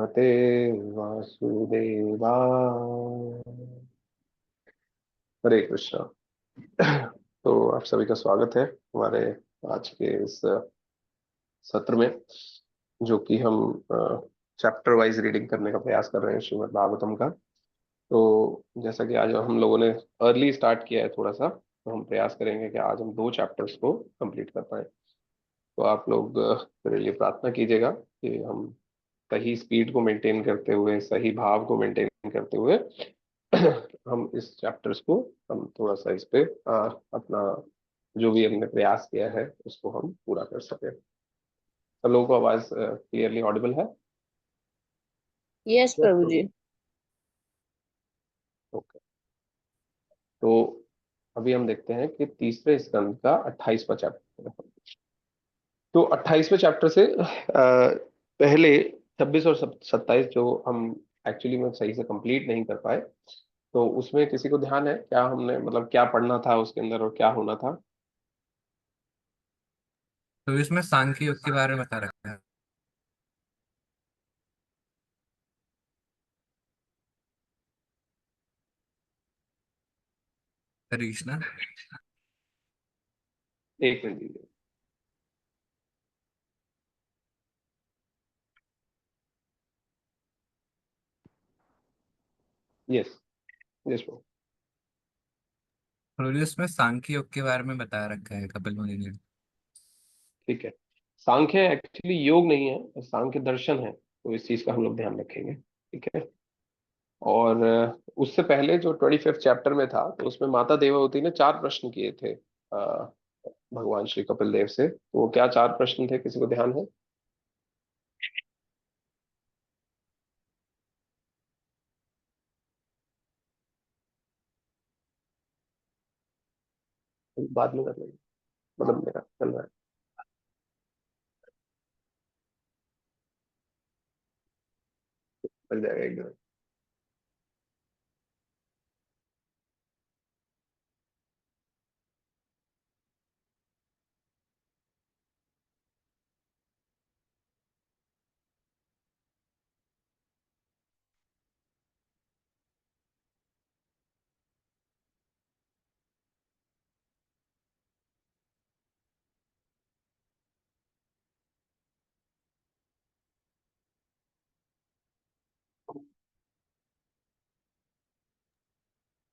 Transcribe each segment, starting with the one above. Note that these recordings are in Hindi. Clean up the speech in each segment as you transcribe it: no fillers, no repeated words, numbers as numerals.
नमस्ते वासुदेवा। हरे कृष्णा। तो आप सभी का स्वागत है हमारे आज के इस सत्र में, जो कि हम चैप्टर वाइज रीडिंग करने का प्रयास कर रहे हैं श्रीमद् भागवतम का। तो जैसा कि आज हम लोगों ने अर्ली स्टार्ट किया है थोड़ा सा, तो हम प्रयास करेंगे कि आज हम 2 चैप्टर्स को कंप्लीट कर पाए। तो आप लोग मेरे लिए प्रार्थना कीजिएगा कि हम सही स्पीड को मेंटेन करते हुए, सही भाव को मेंटेन करते हुए हम इस चैप्टर्स को, हम थोड़ा सा इस पे अपना जो भी हमने प्रयास किया है उसको हम पूरा कर सके। सब लोगों को आवाज क्लियरली ऑडिबल है? यस प्रभु जी। ओके। तो अभी हम देखते हैं कि तीसरे स्कंद का 28वां चैप्टर। तो 28वें चैप्टर से पहले 26 और 27 जो हम एक्चुअली में सही से कंप्लीट नहीं कर पाए, तो उसमें किसी को ध्यान है क्या हमने मतलब क्या पढ़ना था उसके अंदर और क्या होना था? तो इसमें सांख्य योग के बारे में बता रखा है। हरे कृष्णा। एक मिनट दीजिए। Yes, yes bro. तो इसमें सांख्य योग के बारे में बता रखा है कपिल मुनि ने। ठीक है। सांख्य एक्चुअली योग नहीं है, सांख्य दर्शन है, तो इस चीज का हम लोग ध्यान रखेंगे। ठीक है। और उससे पहले जो 25th चैप्टर में था, तो उसमें माता देवहूति ने 4 प्रश्न किए थे भगवान श्री कपिल देव से। तो वो क्या 4 प्रश्न थे, किसी को ध्यान है? बाद में कर लेंगे, मतलब मेरा चल रहा है। मिल जाएगा एक दिन।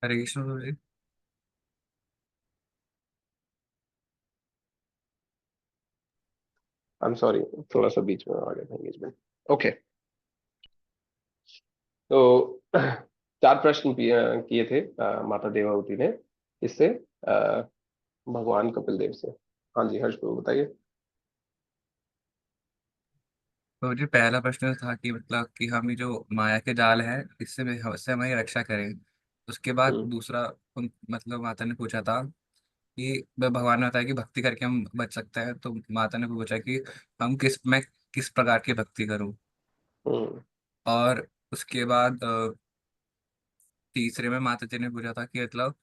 हरे कृष्ण प्रभु जी। आई एम सॉरी, थोड़ा सा बीच में आ गया था एंगेजमेंट। ओके। तो 4 प्रश्न किए थे माता देवहूति ने इससे, भगवान कपिल देव से। हाँ जी हर्ष प्रभु बताइए। तो जी पहला प्रश्न था कि मतलब कि हम ये जो माया के जाल है इससे हमारी रक्षा करें। उसके बाद हम्म। दूसरा मतलब माता ने पूछा था कि भगवान ने बताया कि भक्ति करके हम बच सकते हैं। तो माता ने पूछा कि हम किस प्रकार की भक्ति करूं। हम्म। और उसके बाद तीसरे में माता जी ने पूछा था कि मतलब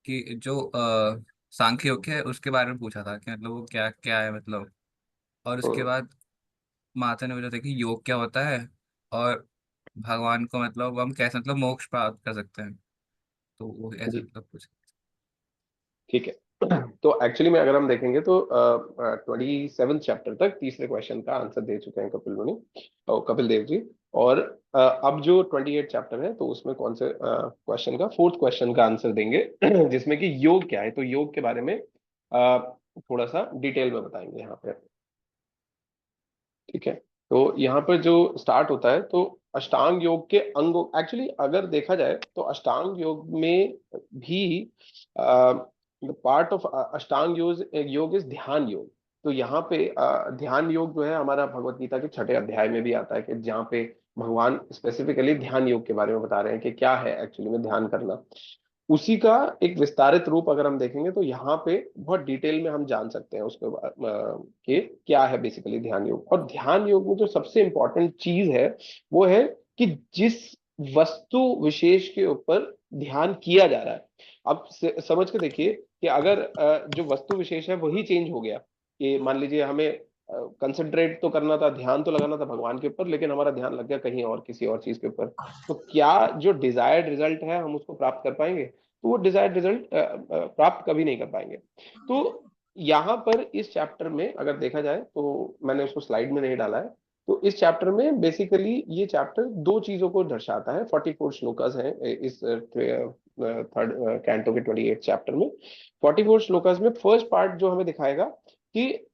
कि जो सांख्य योग है उसके बारे में पूछा था कि मतलब वो क्या क्या है मतलब। और उसके हम्म। बाद माता ने पूछा था कि योग क्या होता है और भगवान को मतलब हम कैसे मतलब मोक्ष प्राप्त कर सकते हैं। तो वो ऐसा जी मतलब कुछ। ठीक है। तो एक्चुअली में अगर हम देखेंगे तो 27 चैप्टर तक तीसरे क्वेश्चन का आंसर दे चुके हैं कपिल मुनि और कपिल देव जी। और अब जो 28 चैप्टर है, तो उसमें कौन से क्वेश्चन का, 4th क्वेश्चन का आंसर देंगे जिसमें कि योग क्या है। तो योग के बारे में थोड़ा सा डिटेल में बताएंगे यहाँ पे। ठीक है। तो यहाँ पर जो स्टार्ट होता है, तो अष्टांग योग के अंगों, एक्चुअली अगर देखा जाए तो अष्टांग योग में भी पार्ट ऑफ अष्टांग योग इज ध्यान योग। तो यहाँ पे ध्यान योग जो है हमारा भगवत गीता के 6 अध्याय में भी आता है, कि जहाँ पे भगवान स्पेसिफिकली ध्यान योग के बारे में बता रहे हैं कि क्या है एक्चुअली में ध्यान करना। उसी का एक विस्तारित रूप अगर हम देखेंगे तो यहाँ पे बहुत डिटेल में हम जान सकते हैं उसके कि क्या है बेसिकली ध्यान योग। और ध्यान योग में जो सबसे इंपॉर्टेंट चीज है वो है कि जिस वस्तु विशेष के ऊपर ध्यान किया जा रहा है। अब समझ के देखिए कि अगर जो वस्तु विशेष है वही चेंज हो गया, कि मान लीजिए हमें कंसंट्रेट तो करना था, ध्यान तो लगाना था भगवान के ऊपर, लेकिन हमारा ध्यान लग गया कहीं और, किसी और चीज के ऊपर, तो क्या जो डिजायर्ड रिजल्ट है हम उसको प्राप्त कर पाएंगे? तो वो डिजायर्ड रिजल्ट प्राप्त कभी नहीं कर पाएंगे। तो यहाँ पर इस चैप्टर में अगर देखा जाए, तो मैंने उसको स्लाइड में नहीं डाला है, तो इस चैप्टर में बेसिकली ये चैप्टर दो चीजों को दर्शाता है। 44 श्लोकास हैं इस थर्ड कैंटो के 28 चैप्टर में। 44 श्लोकास में फर्स्ट पार्ट जो हमें दिखाएगा कि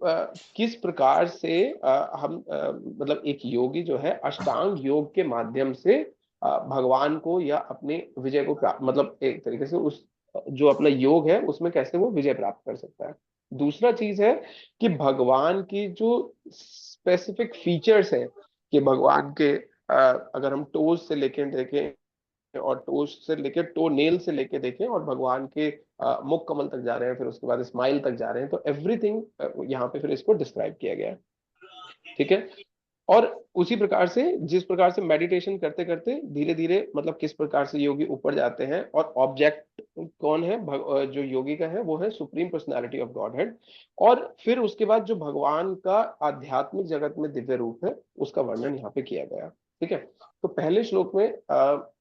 किस प्रकार से हम मतलब एक योगी जो है अष्टांग योग के माध्यम से भगवान को या अपने विजय को प्राप्त, मतलब एक तरीके से उस जो अपना योग है उसमें कैसे वो विजय प्राप्त कर सकता है। दूसरा चीज है कि भगवान की जो स्पेसिफिक फीचर्स हैं, कि भगवान के अगर हम टोज से लेके देखें और टोज से लेके टो नेल से लेके देखें और भगवान के मुख कमल तक जा रहे हैं, फिर उसके बाद स्माइल तक जा रहे हैं, तो एवरीथिंग यहाँ पे फिर इसको डिस्क्राइब किया गया है। ठीक है। और उसी प्रकार से जिस प्रकार से मेडिटेशन करते करते धीरे धीरे मतलब किस प्रकार से योगी ऊपर जाते हैं, और ऑब्जेक्ट कौन है जो योगी का है वो है supreme personality of God head. और फिर उसके बाद जो भगवान का आध्यात्मिक जगत में दिव्य रूप है उसका वर्णन यहाँ पे किया गया। ठीक है। तो पहले श्लोक में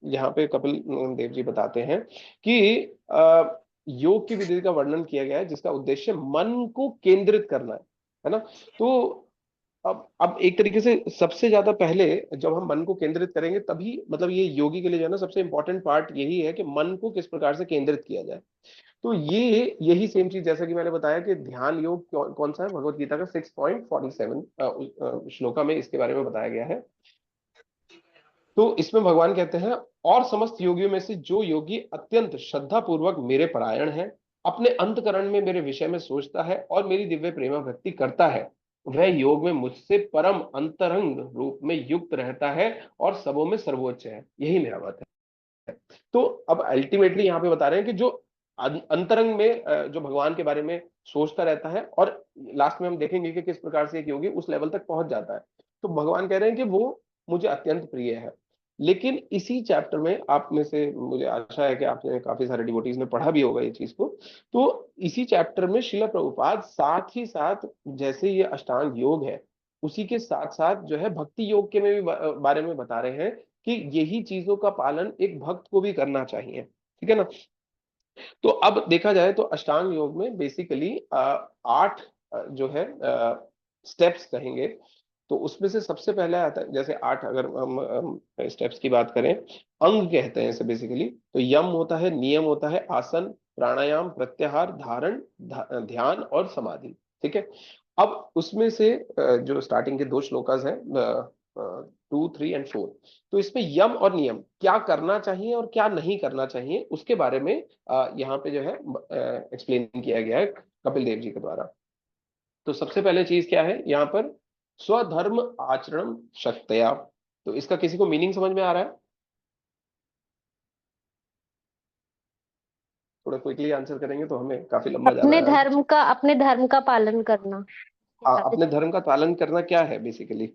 यहाँ पे कपिल देव जी बताते हैं कि योग की विधि का वर्णन किया गया है जिसका उद्देश्य मन को केंद्रित करना है ना। तो अब एक तरीके से सबसे ज्यादा पहले जब हम मन को केंद्रित करेंगे तभी, मतलब ये योगी के लिए जो है ना सबसे इंपॉर्टेंट पार्ट यही है कि मन को किस प्रकार से केंद्रित किया जाए। तो ये यही सेम चीज जैसा कि मैंने बताया कि ध्यान योग कौन सा है, भगवत गीता का 6.47 श्लोका में इसके बारे में बताया गया है। तो इसमें भगवान कहते हैं, और समस्त योगियों में से जो योगी अत्यंत श्रद्धा पूर्वक मेरे परायण है, अपने अंतकरण में मेरे विषय में सोचता है और मेरी दिव्य प्रेमा भक्ति करता है, वह योग में मुझसे परम अंतरंग रूप में युक्त रहता है और सबों में सर्वोच्च है। यही मेरा मत है। तो अब अल्टीमेटली यहाँ पे बता रहे हैं कि जो अंतरंग में जो भगवान के बारे में सोचता रहता है, और लास्ट में हम देखेंगे कि किस प्रकार से एक योगी उस लेवल तक पहुंच जाता है। तो भगवान कह रहे हैं कि वो मुझे अत्यंत प्रिय है। लेकिन इसी चैप्टर में आप में से मुझे आशा है कि आपने काफी सारे डिवोटीज ने पढ़ा भी होगा ये चीज को, तो इसी चैप्टर में श्रीला प्रभुपाद साथ ही साथ जैसे ये अष्टांग योग है उसी के साथ साथ जो है भक्ति योग के में भी बारे में बता रहे हैं कि यही चीजों का पालन एक भक्त को भी करना चाहिए। ठीक है ना। तो अब देखा जाए तो अष्टांग योग में बेसिकली 8 जो है स्टेप्स कहेंगे। तो उसमें से सबसे पहला आता है, जैसे 8 अगर हम स्टेप्स की बात करें, अंग कहते हैं इसे बेसिकली। तो यम होता है, नियम होता है, आसन, प्राणायाम, प्रत्याहार, धारण, ध्यान और समाधि। ठीक है। अब उसमें से जो स्टार्टिंग के 2 श्लोकास हैं 2, 3 और 4, तो इसमें यम और नियम क्या करना चाहिए और क्या नहीं करना चाहिए उसके बारे में यहाँ पे जो है एक्सप्लेन किया गया है कपिल देव जी के द्वारा। तो सबसे पहले चीज क्या है यहाँ पर, स्वधर्म आचरण शक्तया। तो इसका किसी को मीनिंग समझ में आ रहा है? थोड़ा क्विकली आंसर करेंगे तो हमें काफी लंबा जाना है आज। अपने धर्म का पालन करना। अपने धर्म का पालन करना क्या है बेसिकली?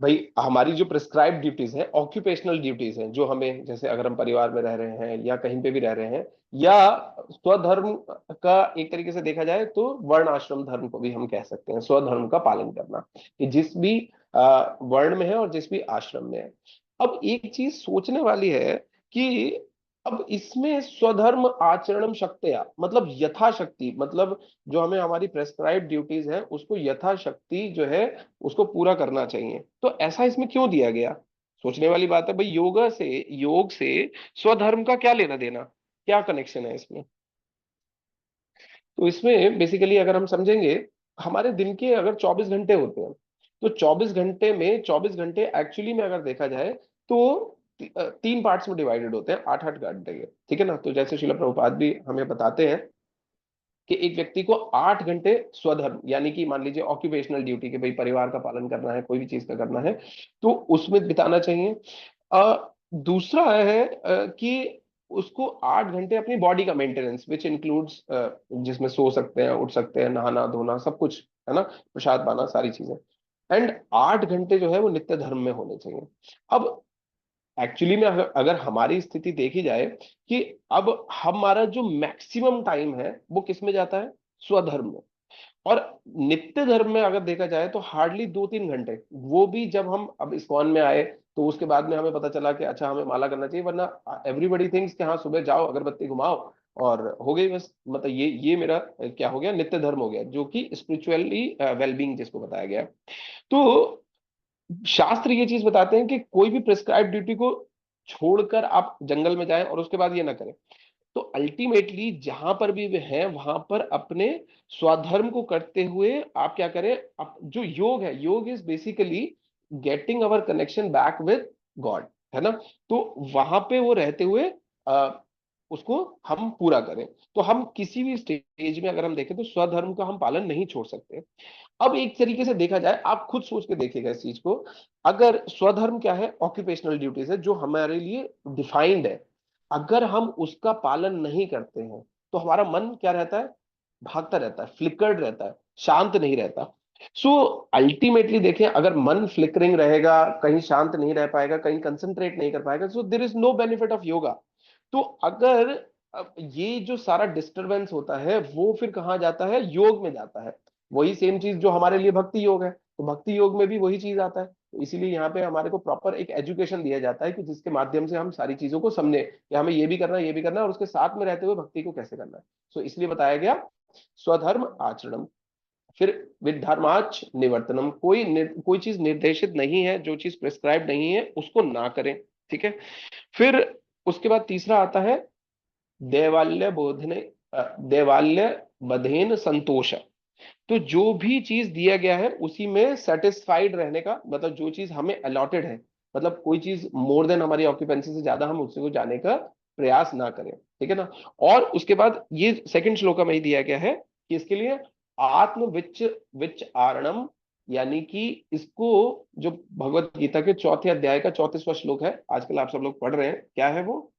भाई हमारी जो प्रिस्क्राइब ड्यूटीज हैं, ऑक्यूपेशनल ड्यूटीज हैं, जो हमें, जैसे अगर हम परिवार में रह रहे हैं या कहीं पे भी रह रहे हैं, या स्वधर्म का एक तरीके से देखा जाए तो वर्ण आश्रम धर्म को भी हम कह सकते हैं स्वधर्म का पालन करना, कि जिस भी वर्ण में है और जिस भी आश्रम में है। अब एक चीज सोचने वाली है कि अब इसमें स्वधर्म आचरणम शक्तया मतलब यथाशक्ति, मतलब जो हमें हमारी प्रेस्क्राइब ड्यूटीज है उसको यथाशक्ति जो है उसको पूरा करना चाहिए। तो ऐसा इसमें क्यों दिया गया? सोचने वाली बात है भाई, योग से स्वधर्म का क्या लेना देना, क्या कनेक्शन है इसमें? तो इसमें बेसिकली अगर हम समझेंगे, हमारे दिन के अगर 24 घंटे होते हैं, तो 24 घंटे में 24 घंटे एक्चुअली में अगर देखा जाए तो 3 पार्ट्स में डिवाइडेड होते हैं 8-8 घंटे के। ठीक है ना। तो जैसे श्रील प्रभुपाद भी हमें बताते हैं कि एक व्यक्ति को 8 घंटे स्वधर्म, यानी कि मान लीजिए ऑक्यूपेशनल ड्यूटी, के भाई परिवार का पालन करना है, कोई भी चीज का करना है, तो उसमें बिताना चाहिए। दूसरा है कि उसको 8 घंटे अपनी बॉडी का मेंटेनेंस, विच इंक्लूड्स जिसमें सो सकते हैं, उठ सकते हैं, नहाना धोना सब कुछ, है ना, प्रसाद पाना, सारी चीजें। एंड 8 घंटे जो है वो नित्य धर्म में होने चाहिए। अब एक्चुअली में अगर हमारी स्थिति देखी जाए कि अब हमारा जो मैक्सिमम टाइम है वो किस में जाता है, स्वधर्म में। और नित्य धर्म में अगर देखा जाए तो हार्डली 2-3 घंटे, वो भी जब हम अब इस्कॉन में आए तो उसके बाद में हमें पता चला कि अच्छा हमें माला करना चाहिए, वरना एवरीबडी थिंक्स कि हाँ सुबह जाओ अगरबत्ती घुमाओ और हो गई बस। मतलब ये मेरा क्या हो गया, नित्य धर्म हो गया, जो कि स्पिरिचुअली वेलबींग जिसको बताया गया। तो शास्त्र ये चीज बताते हैं कि कोई भी प्रिस्क्राइब ड्यूटी को छोड़कर आप जंगल में जाएं और उसके बाद ये ना करें। तो अल्टीमेटली जहां पर भी वे हैं वहां पर अपने स्वधर्म को करते हुए आप क्या करें, आप जो योग है, योग is basically getting our connection back with God, है ना। तो वहां पे वो रहते हुए आ, उसको हम पूरा करें। तो हम किसी भी स्टेज में अगर हम देखें तो स्वधर्म का हम पालन नहीं छोड़ सकते। अब एक तरीके से देखा जाए, आप खुद सोच के देखिएगा इस चीज को, अगर स्वधर्म क्या है, ऑक्यूपेशनल ड्यूटीज है जो हमारे लिए डिफाइंड है, अगर हम उसका पालन नहीं करते हैं तो हमारा मन क्या रहता है, भागता रहता है, फ्लिकर्ड रहता है, शांत नहीं रहता। सो अल्टीमेटली देखें, अगर मन फ्लिकरिंग रहेगा, कहीं शांत नहीं रह पाएगा, कहीं कंसंट्रेट नहीं कर पाएगा, so there is no benefit of yoga. तो अगर अब ये जो सारा डिस्टरबेंस होता है वो फिर कहाँ जाता है, योग में जाता है। वही सेम चीज जो हमारे लिए भक्ति योग है, तो भक्ति योग में भी वही चीज आता है। तो इसीलिए यहाँ पे हमारे को प्रॉपर एक एजुकेशन दिया जाता है कि जिसके माध्यम से हम सारी चीजों को समझे कि हमें ये भी करना है, ये भी करना है, और उसके साथ में रहते हुए भक्ति को कैसे करना है। सो इसलिए बताया गया स्वधर्म आचरणम। फिर विधर्माच निवर्तनम, कोई चीज निर्देशित नहीं है, जो चीज प्रिस्क्राइब नहीं है उसको ना करें, ठीक है। फिर उसके बाद तीसरा आता है देवाल्य बोधने, देवाल्य बधेन संतोष। तो जो भी चीज दिया गया है उसी में सेटिस्फाइड रहने का, मतलब जो चीज हमें अलॉटेड है, मतलब कोई चीज मोर देन हमारी ऑक्यूपेंसी से ज्यादा हम उससे को जाने का प्रयास ना करें, ठीक है ना। और उसके बाद ये सेकंड श्लोक में ही दिया गया है कि इसके लिए आत्म विच विच आरणम, यानी कि इसको, जो भगवत गीता के चौथे अध्याय का 34वां श्लोक है, आजकल आप सब लोग पढ़ रहे हैं, क्या है वो?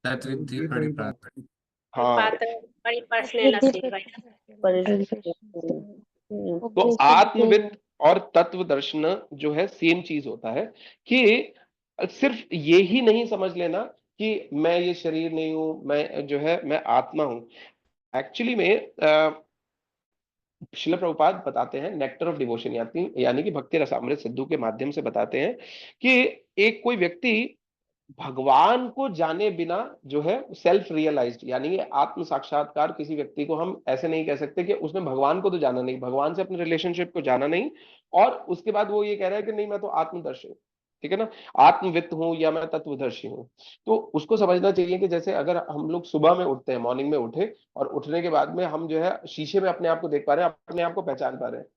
तत्विद्धि प्रणिपात। हाँ, रिद्धि तो आत्मविद और तत्व दर्शन जो है सेम चीज होता है, कि सिर्फ ये ही नहीं समझ लेना कि मैं ये शरीर नहीं हूं, मैं जो है मैं आत्मा हूं। एक्चुअली में शिल प्रभुपाद बताते हैं नेक्टर ऑफ डिवोशन, यानी कि भक्ति रसामृत सिद्धू के माध्यम से बताते हैं कि एक कोई व्यक्ति भगवान को जाने बिना जो है सेल्फ रियलाइज्ड, यानी कि आत्म साक्षात्कार, किसी व्यक्ति को हम ऐसे नहीं कह सकते कि उसने भगवान को तो जाना नहीं, भगवान से अपने रिलेशनशिप को जाना नहीं, और उसके बाद वो ये कह रहा है कि नहीं मैं तो आत्मदर्शी हूँ, ठीक है ना, आत्मवित्त हूँ या मैं तत्वदर्शी हूँ। तो उसको समझना चाहिए कि जैसे अगर हम लोग सुबह में उठते हैं, मॉर्निंग में उठे और उठने के बाद में हम जो है शीशे में अपने आप को देख पा रहे हैं, अपने आप को पहचान पा रहे हैं,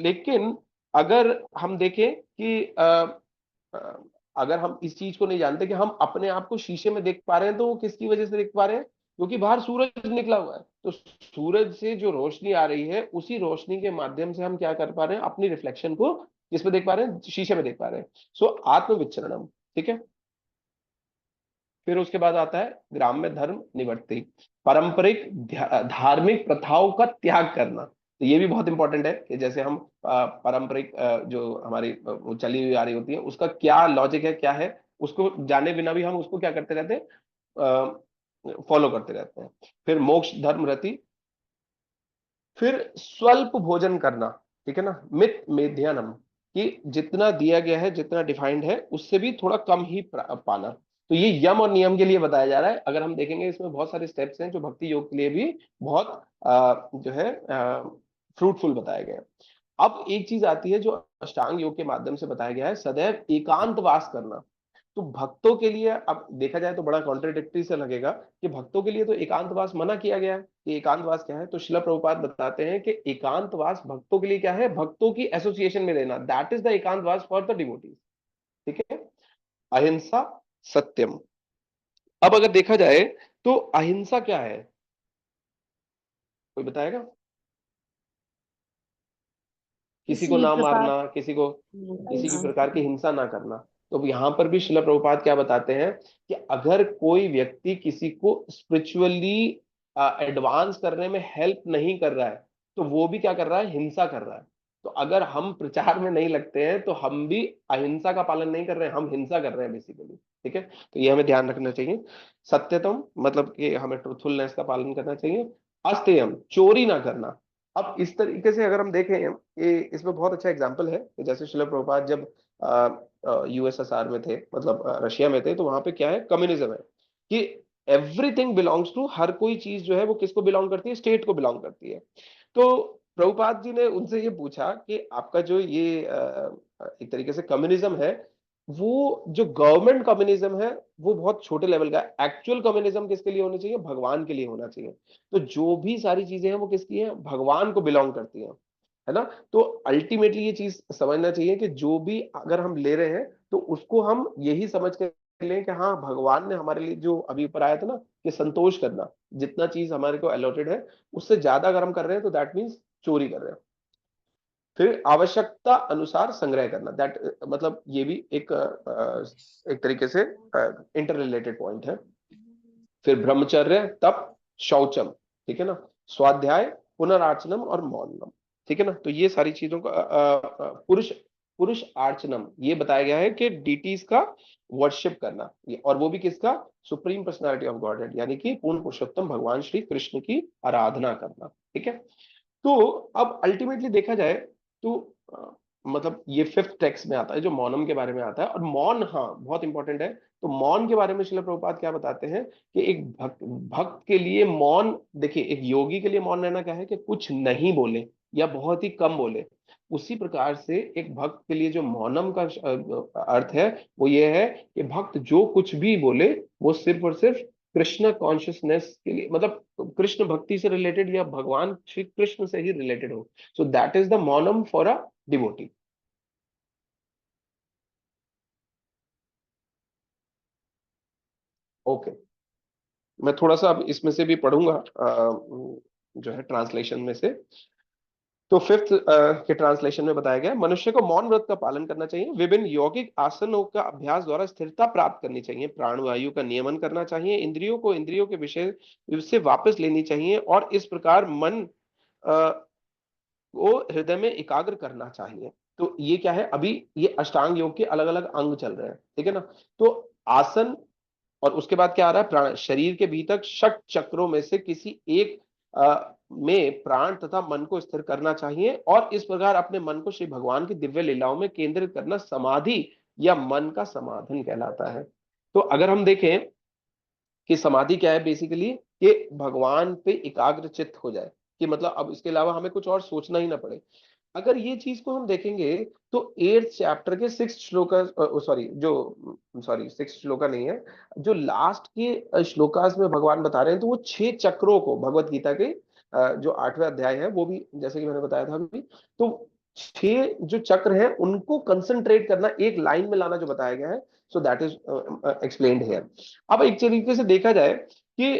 लेकिन अगर हम देखें कि अगर हम इस चीज को नहीं जानते कि हम अपने आप को शीशे में देख पा रहे हैं, तो वो किसकी वजह से देख पा रहे हैं, क्योंकि बाहर सूरज निकला हुआ है, तो सूरज से जो रोशनी आ रही है उसी रोशनी के माध्यम से हम क्या कर पा रहे हैं, अपनी रिफ्लेक्शन को किस में देख पा रहे हैं, शीशे में देख पा रहे हैं। सो आत्मविचरणम, ठीक है। फिर उसके बाद आता है ग्राम्य धर्म निवर्ति, पारंपरिक धार्मिक प्रथाओं का त्याग करना। तो ये भी बहुत इंपॉर्टेंट है कि जैसे हम पारंपरिक जो हमारी वो चली हुई आ रही होती है उसका क्या लॉजिक है, क्या है, उसको जाने बिना भी हम उसको क्या करते रहते हैं, फॉलो करते रहते हैं। फिर मोक्ष धर्म रति, फिर स्वल्प भोजन करना, ठीक है ना, मित मेध्यानम, कि जितना दिया गया है, जितना डिफाइंड है उससे भी थोड़ा कम ही पाना। तो ये यम और नियम के लिए बताया जा रहा है। अगर हम देखेंगे इसमें बहुत सारे स्टेप्स हैं जो भक्ति योग के लिए भी बहुत जो है फ्रूटफुल बताए गए हैं। अब एक चीज आती है जो अष्टांग योग के माध्यम से बताया गया है, सदैव एकांतवास करना। तो भक्तों के लिए अब देखा जाए तो बड़ा कॉन्ट्रडिक्टरी से लगेगा कि भक्तों के लिए तो एकांतवास मना किया गया है, कि एकांतवास क्या है, तो शिला प्रभुपाद बताते हैं कि एकांतवास भक्तों के लिए क्या है, भक्तों की एसोसिएशन में रहना, दैट इज द एकांतवास फॉर द डिवोटीज, ठीक है। अहिंसा सत्यम। अब अगर देखा जाए तो अहिंसा क्या है, कोई बताएगा? किसी को किसी ना प्रकार मारना, किसी की प्रकार की हिंसा ना करना। तो अब यहाँ पर भी शिला प्रभुपाद क्या बताते हैं कि अगर कोई व्यक्ति किसी को स्पिरिचुअली एडवांस करने में हेल्प नहीं कर रहा है, तो वो भी क्या कर रहा है, हिंसा कर रहा है। तो अगर हम प्रचार में नहीं लगते हैं तो हम भी अहिंसा का पालन नहीं कर रहे हैं, हम हिंसा कर रहे हैं बेसिकली। ठीक है, तो ये हमें ध्यान रखना चाहिए। सत्यतम मतलब कि हमें ट्रूथफुलनेस का पालन करना चाहिए। अस्तेयम चोरी ना करना। अब इस तरीके से अगर हम देखें, ये इसमें बहुत अच्छा एग्जाम्पल है कि जैसे श्रील प्रभुपाद जब यूएसएसआर में थे, मतलब रशिया में थे, तो वहां पे क्या है, कम्युनिज्म है कि एवरीथिंग बिलोंग्स टू, हर कोई चीज जो है वो किसको बिलोंग करती है, स्टेट को बिलोंग करती है। तो प्रभुपाद जी ने उनसे ये पूछा कि आपका जो ये एक तरीके से कम्युनिज्म है, वो जो गवर्नमेंट कम्युनिज्म है वो बहुत छोटे लेवल का है, एक्चुअल कम्युनिज्म किसके लिए होनी चाहिए, भगवान के लिए होना चाहिए। तो जो भी सारी चीजें हैं वो किसकी हैं, भगवान को बिलोंग करती हैं, है ना। तो अल्टीमेटली ये चीज समझना चाहिए कि जो भी अगर हम ले रहे हैं तो उसको हम यही समझ कर लें कि हाँ, भगवान ने हमारे लिए जो अभी ऊपर आया था ना कि संतोष करना, जितना चीज हमारे को अलॉटेड है उससे ज्यादा अगर हम कर रहे हैं तो दैट मीन्स चोरी कर रहे हैं। फिर आवश्यकता अनुसार संग्रह करना, दैट मतलब ये भी एक तरीके से इंटर रिलेटेड पॉइंट है। फिर ब्रह्मचर्य, तप, शौचम, ठीक है ना, स्वाध्याय, पुनरार्चनम और मौनम, ठीक है ना। तो ये सारी चीजों का पुरुष पुरुष आर्चनम ये बताया गया है कि डीटीज का वर्शिप करना, और वो भी किसका, सुप्रीम पर्सनालिटी ऑफ गॉडहेड, यानी कि पूर्ण पुरुषोत्तम भगवान श्री कृष्ण की आराधना करना। ठीक है, तो अब अल्टीमेटली देखा जाए तो मतलब ये फिफ्थ टेक्स्ट में आता है जो मौनम के बारे में आता है। और मौन, हाँ, बहुत इंपॉर्टेंट है। तो मौन के बारे में श्रील प्रभुपाद क्या बताते हैं कि एक भक्त के लिए मौन, देखिए एक योगी के लिए मौन रहना क्या है कि कुछ नहीं बोले या बहुत ही कम बोले। उसी प्रकार से एक भक्त के लिए जो मौनम का अर्थ है वो ये है कि भक्त जो कुछ भी बोले वो सिर्फ और सिर्फ कृष्ण कॉन्शियसनेस के लिए, मतलब कृष्ण भक्ति से रिलेटेड या भगवान श्री कृष्ण से ही रिलेटेड हो। So that is the maunam for a devotee. Okay, मैं थोड़ा सा अब इसमें से भी पढ़ूंगा जो है ट्रांसलेशन में से। तो फिफ्थ के ट्रांसलेशन में बताया गया है, मनुष्य को मौन व्रत का पालन करना चाहिए, विभिन्न यौगिक आसनों का अभ्यास द्वारा स्थिरता प्राप्त करनी चाहिए, प्राणवायु का नियमन करना चाहिए, इंद्रियों को इंद्रियों के विषय से वापस लेनी चाहिए, और इस प्रकार मन को हृदय में एकाग्र करना चाहिए। तो ये क्या है, अभी ये अष्टांग योग के अलग अलग अंग चल रहे हैं, ठीक है ना। तो आसन, और उसके बाद क्या आ रहा है, प्राण, शरीर के भीतर षट चक्रों में से किसी एक में प्राण तथा मन को स्थिर करना चाहिए, और इस प्रकार अपने मन को श्री भगवान की दिव्य लीलाओं में केंद्रित करना समाधि या मन का समाधन कहलाता है। तो अगर हम देखें कि समाधि क्या है, बेसिकली कि भगवान पे एकाग्र चित्त हो जाए, कि मतलब अब इसके अलावा हमें कुछ और सोचना ही ना पड़े। अगर ये चीज को हम देखेंगे तो 8th चैप्टर के 6th shloka, sorry 6th shloka नहीं है, जो लास्ट के श्लोकास में भगवान बता रहे हैं, तो वो 6 चक्रों को भगवत गीता के जो 8वें अध्याय है वो भी जैसे कि मैंने बताया था अभी, तो 6 जो चक्र हैं उनको कंसंट्रेट करना, एक लाइन में लाना जो बताया गया है। सो दैट इज एक्सप्लेन्ड हियर। अब एक तरीके से देखा जाए कि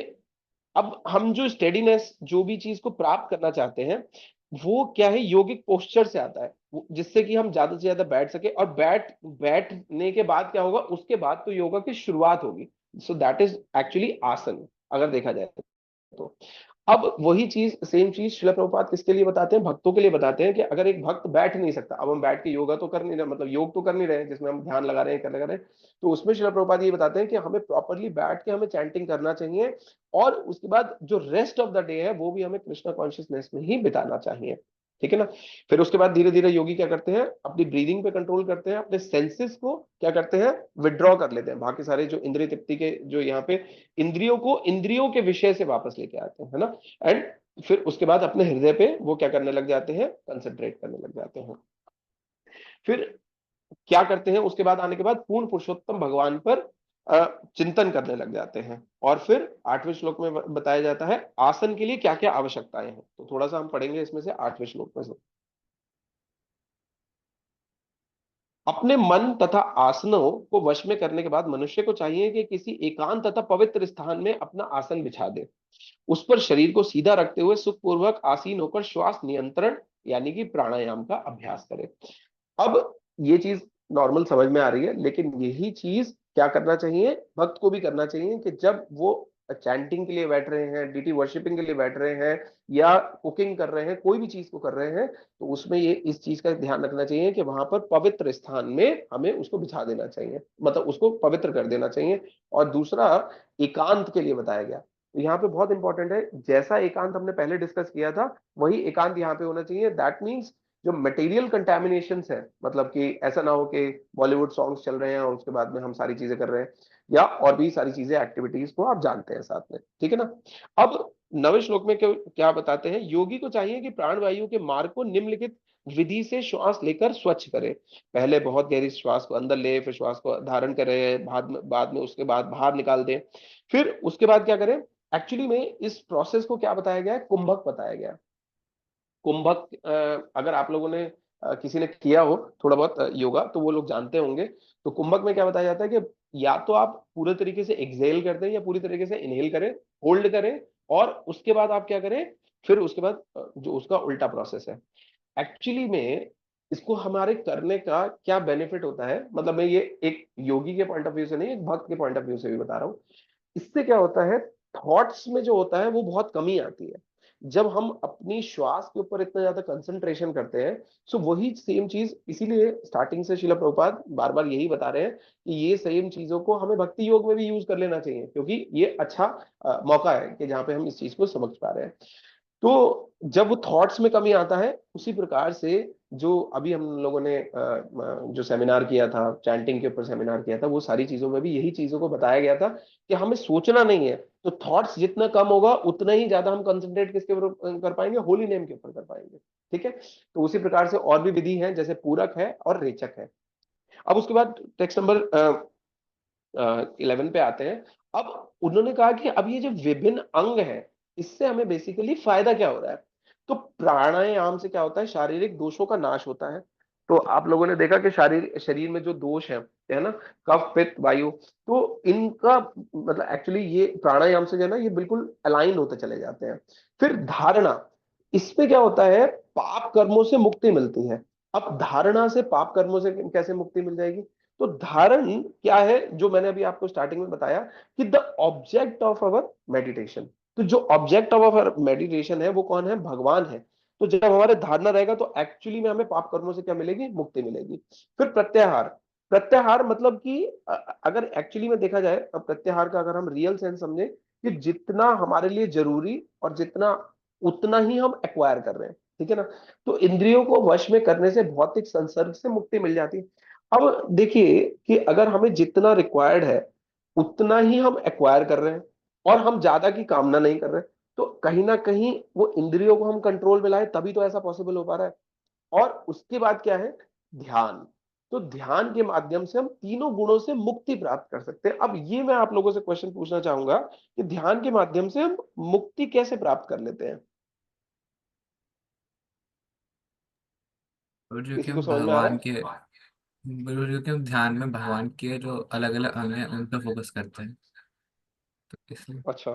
अब हम जो स्टेडीनेस, जो भी चीज को प्राप्त करना चाहते हैं, वो क्या है, योगिक पोस्चर से आता है, जिससे कि हम ज्यादा से ज्यादा बैठ सके, और बैठने के बाद क्या होगा, उसके बाद तो योगा की शुरुआत होगी। सो दैट इज एक्चुअली आसन, अगर देखा जाए तो। अब वही चीज, सेम चीज श्रील प्रभुपाद किसके लिए बताते हैं, भक्तों के लिए बताते हैं कि अगर एक भक्त बैठ नहीं सकता, अब हम बैठ के योगा तो कर नहीं रहे, मतलब योग तो कर नहीं रहे जिसमें हम ध्यान लगा रहे हैं, कर लगा रहे हैं, तो उसमें श्रील प्रभुपाद ये बताते हैं कि हमें प्रॉपरली बैठ के हमें चैंटिंग करना चाहिए, और उसके बाद जो रेस्ट ऑफ द डे है वो भी हमें कृष्णा कॉन्शियसनेस में ही बिताना चाहिए। ठीक है ना। फिर उसके बाद धीरे धीरे योगी क्या करते हैं, अपनी ब्रीदिंग पे कंट्रोल करते हैं, अपने सेंसेस को क्या करते हैं, विड्रॉ कर लेते हैं, बाकी सारे जो इंद्रिय तृप्ति के जो यहाँ पे इंद्रियों को इंद्रियों के विषय से वापस लेके आते हैं, है ना। एंड फिर उसके बाद अपने हृदय पे वो क्या करने लग जाते हैं, कंसंट्रेट करने लग जाते हैं। फिर क्या करते हैं, उसके बाद आने के बाद पूर्ण पुरुषोत्तम भगवान पर चिंतन करने लग जाते हैं। और फिर 8वें श्लोक में बताया जाता है आसन के लिए क्या क्या आवश्यकताएं हैं, तो थोड़ा सा हम पढ़ेंगे इसमें से 8वें श्लोक में से। अपने मन तथा आसनों को वश में करने के बाद मनुष्य को चाहिए कि किसी एकांत तथा पवित्र स्थान में अपना आसन बिछा दे, उस पर शरीर को सीधा रखते हुए सुखपूर्वक आसीन होकर श्वास नियंत्रण यानी कि प्राणायाम का अभ्यास करे। अब ये चीज नॉर्मल समझ में आ रही है, लेकिन यही चीज क्या करना चाहिए, भक्त को भी करना चाहिए कि जब वो चैंटिंग के लिए बैठ रहे हैं, डीटी वर्शिपिंग के लिए बैठ रहे हैं, या कुकिंग कर रहे हैं, कोई भी चीज को कर रहे हैं, तो उसमें ये इस चीज का ध्यान रखना चाहिए कि वहां पर पवित्र स्थान में हमें उसको बिछा देना चाहिए, मतलब उसको पवित्र कर देना चाहिए। और दूसरा, एकांत के लिए बताया गया, तो यहाँ पे बहुत इंपॉर्टेंट है, जैसा एकांत हमने पहले डिस्कस किया था वही एकांत यहाँ पे होना चाहिए। दैट मीन्स जो मटेरियल कंटेमिनेशन है, मतलब कि ऐसा ना हो कि बॉलीवुड सॉन्ग्स चल रहे हैं और उसके बाद में हम सारी चीजें कर रहे हैं, या और भी सारी चीजें, एक्टिविटीज को आप जानते हैं साथ में, ठीक है ना। अब नवे श्लोक में क्या बताते हैं, योगी को चाहिए कि प्राणवायु के मार्ग को निम्नलिखित विधि से श्वास लेकर स्वच्छ करे। पहले बहुत गहरी श्वास को अंदर ले, फिर श्वास को धारण करे, बाद में उसके बाद बाहर निकाल दे, फिर उसके बाद क्या करें। एक्चुअली में इस प्रोसेस को क्या बताया गया है, कुंभक बताया गया है। कुंभक, अगर आप लोगों ने किसी ने किया हो थोड़ा बहुत योगा, तो वो लोग जानते होंगे। तो कुंभक में क्या बताया जाता है कि या तो आप पूरे तरीके से एक्सेल कर दें या पूरी तरीके से इनहेल करें, होल्ड करें, और उसके बाद आप क्या करें, फिर उसके बाद जो उसका उल्टा प्रोसेस है। एक्चुअली में इसको हमारे करने का क्या बेनिफिट होता है, मतलब मैं ये एक योगी के पॉइंट ऑफ व्यू से नहीं, एक भक्त के पॉइंट ऑफ व्यू से भी बता रहा हूँ। इससे क्या होता है, थॉट्स में जो होता है वो बहुत कमी आती है। जब हम अपनी श्वास के ऊपर इतना ज्यादा कंसंट्रेशन करते हैं, सो वही सेम चीज, इसीलिए स्टार्टिंग से शिला प्रभुपाद बार बार यही बता रहे हैं कि ये सेम चीजों को हमें भक्ति योग में भी यूज कर लेना चाहिए, क्योंकि ये अच्छा मौका है कि जहाँ पे हम इस चीज को समझ पा रहे हैं। तो जब वो थॉट्स में कमी आता है, उसी प्रकार से जो अभी हम लोगों ने जो सेमिनार किया था, चैंटिंग के ऊपर सेमिनार किया था, वो सारी चीजों में भी यही चीजों को बताया गया था कि हमें सोचना नहीं है। तो थॉट्स जितना कम होगा उतना ही ज्यादा हम कंसंट्रेट किसके ऊपर कर पाएंगे, होली नेम के ऊपर कर पाएंगे, ठीक है। तो उसी प्रकार से और भी विधि है, जैसे पूरक है और रेचक है। अब उसके बाद टेक्स्ट नंबर 11 पे आते हैं। अब उन्होंने कहा कि अब ये जो विभिन्न अंग है, इससे हमें बेसिकली फायदा क्या हो रहा है। तो प्राणायाम से क्या होता है, शारीरिक दोषों का नाश होता है। तो आप लोगों ने देखा कि शरीर में जो दोष है ना, कफ पित्त वायु, तो इनका मतलब एक्चुअली ये प्राणायाम से जो है ना, ये बिल्कुल अलाइन होते चले जाते हैं। फिर धारणा, इसमें क्या होता है, पाप कर्मों से मुक्ति मिलती है। अब धारणा से पाप कर्मों से कैसे मुक्ति मिल जाएगी। तो धारण क्या है, जो मैंने अभी आपको स्टार्टिंग में बताया कि the object of our meditation. तो जो ऑब्जेक्ट ऑफ अवर मेडिटेशन है वो कौन है, भगवान है। तो जब हमारे धारणा रहेगा तो एक्चुअली में हमें पाप कर्मों से क्या मिलेगी, मुक्ति मिलेगी। फिर प्रत्याहार, प्रत्याहार मतलब कि अगर एक्चुअली में देखा जाए, प्रत्याहार का अगर हम रियल सेंस समझे, कि जितना हमारे लिए जरूरी और जितना उतना ही हम एक्वायर कर रहे हैं, ठीक है ना। तो इंद्रियों को वश में करने से भौतिक संसर्ग से मुक्ति मिल जाती है। अब देखिए कि अगर हमें जितना रिक्वायर्ड है उतना ही हम एक्वायर कर रहे हैं, और हम ज्यादा की कामना नहीं कर रहे, तो कहीं ना कहीं वो इंद्रियों को हम कंट्रोल में लाए, तभी तो ऐसा पॉसिबल हो पा रहा है। और उसके बाद क्या है, ध्यान। तो ध्यान के माध्यम से हम तीनों गुणों से मुक्ति प्राप्त कर सकते हैं। अब ये मैं आप लोगों से क्वेश्चन पूछना चाहूंगा कि ध्यान के माध्यम से हम मुक्ति कैसे प्राप्त कर लेते हैं, और जो कि किसी को हम समझ में आ रहा भगवान है। के, बिल्कुल, जो कि हम ध्यान में भगवान के जो अलग अलग अंग हैं उन पर फोकस करते हैं, तो इसलिए। अच्छा।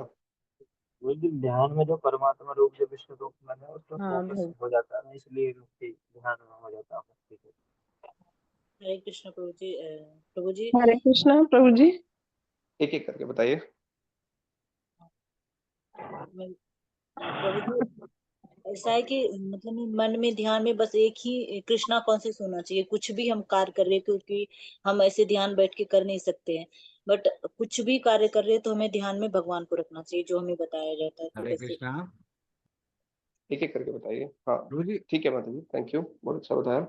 वो जो ध्यान में जो परमात्मा रूप जो विश्व रूप में है उस पर हाँ फोकस भाई। हो जाता है ना, इसलिए मुक्ति ध्यान में हो जाता है मुक्ति के। हरे कृष्ण प्रभु जी। प्रभु जी, हरे कृष्णा प्रभु जी। एक एक करके बताइए। प्रभु जी, ऐसा है कि मतलब मन में ध्यान में बस एक ही कृष्णा कॉन्शियस होना चाहिए, कुछ भी हम कार्य कर रहे हैं, क्योंकि हम ऐसे ध्यान बैठ के कर नहीं सकते हैं। बट कुछ भी कार्य कर रहे हैं तो हमें ध्यान में भगवान को रखना चाहिए, जो हमें बताया जाता है, तो हरे वैसे। कृष्णा। एक एक करके बताइए, हाँ। प्रभु जी, ठीक है माता जी, थैंक यू, बहुत अच्छा बताया।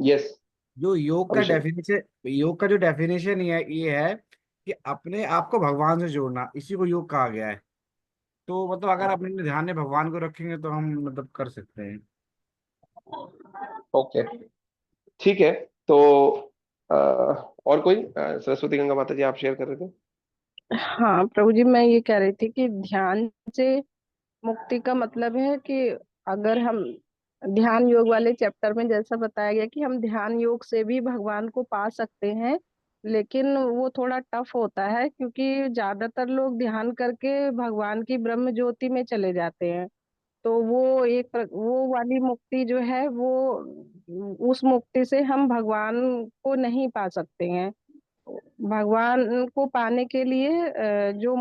यस। जो योग का अभिषेक। डेफिनेशन, योग का जो डेफिनेशन ये है कि अपने आप को भगवान से जोड़ना, इसी को योग कहा गया है। तो मतलब अगर अपने ध्यान में भगवान को रखेंगे तो हम मतलब कर सकते हैं। ओके, ठीक है। तो और कोई, सरस्वती गंगा माता जी आप शेयर कर रहे थे। हाँ प्रभु जी, मैं ये कह रही थी कि ध्यान से मुक्ति का मतलब है कि अगर हम ध्यान योग वाले चैप्टर में जैसा बताया गया कि हम ध्यान योग से भी भगवान को पा सकते हैं, लेकिन वो थोड़ा टफ होता है क्योंकि ज्यादातर लोग ध्यान करके भगवान की ब्रह्म ज्योति में चले जाते हैं। तो वो वो वाली मुक्ति जो है वो, उस मुक्ति से हम भगवान को नहीं पा सकते हैं। भगवान को पाने के लिए जो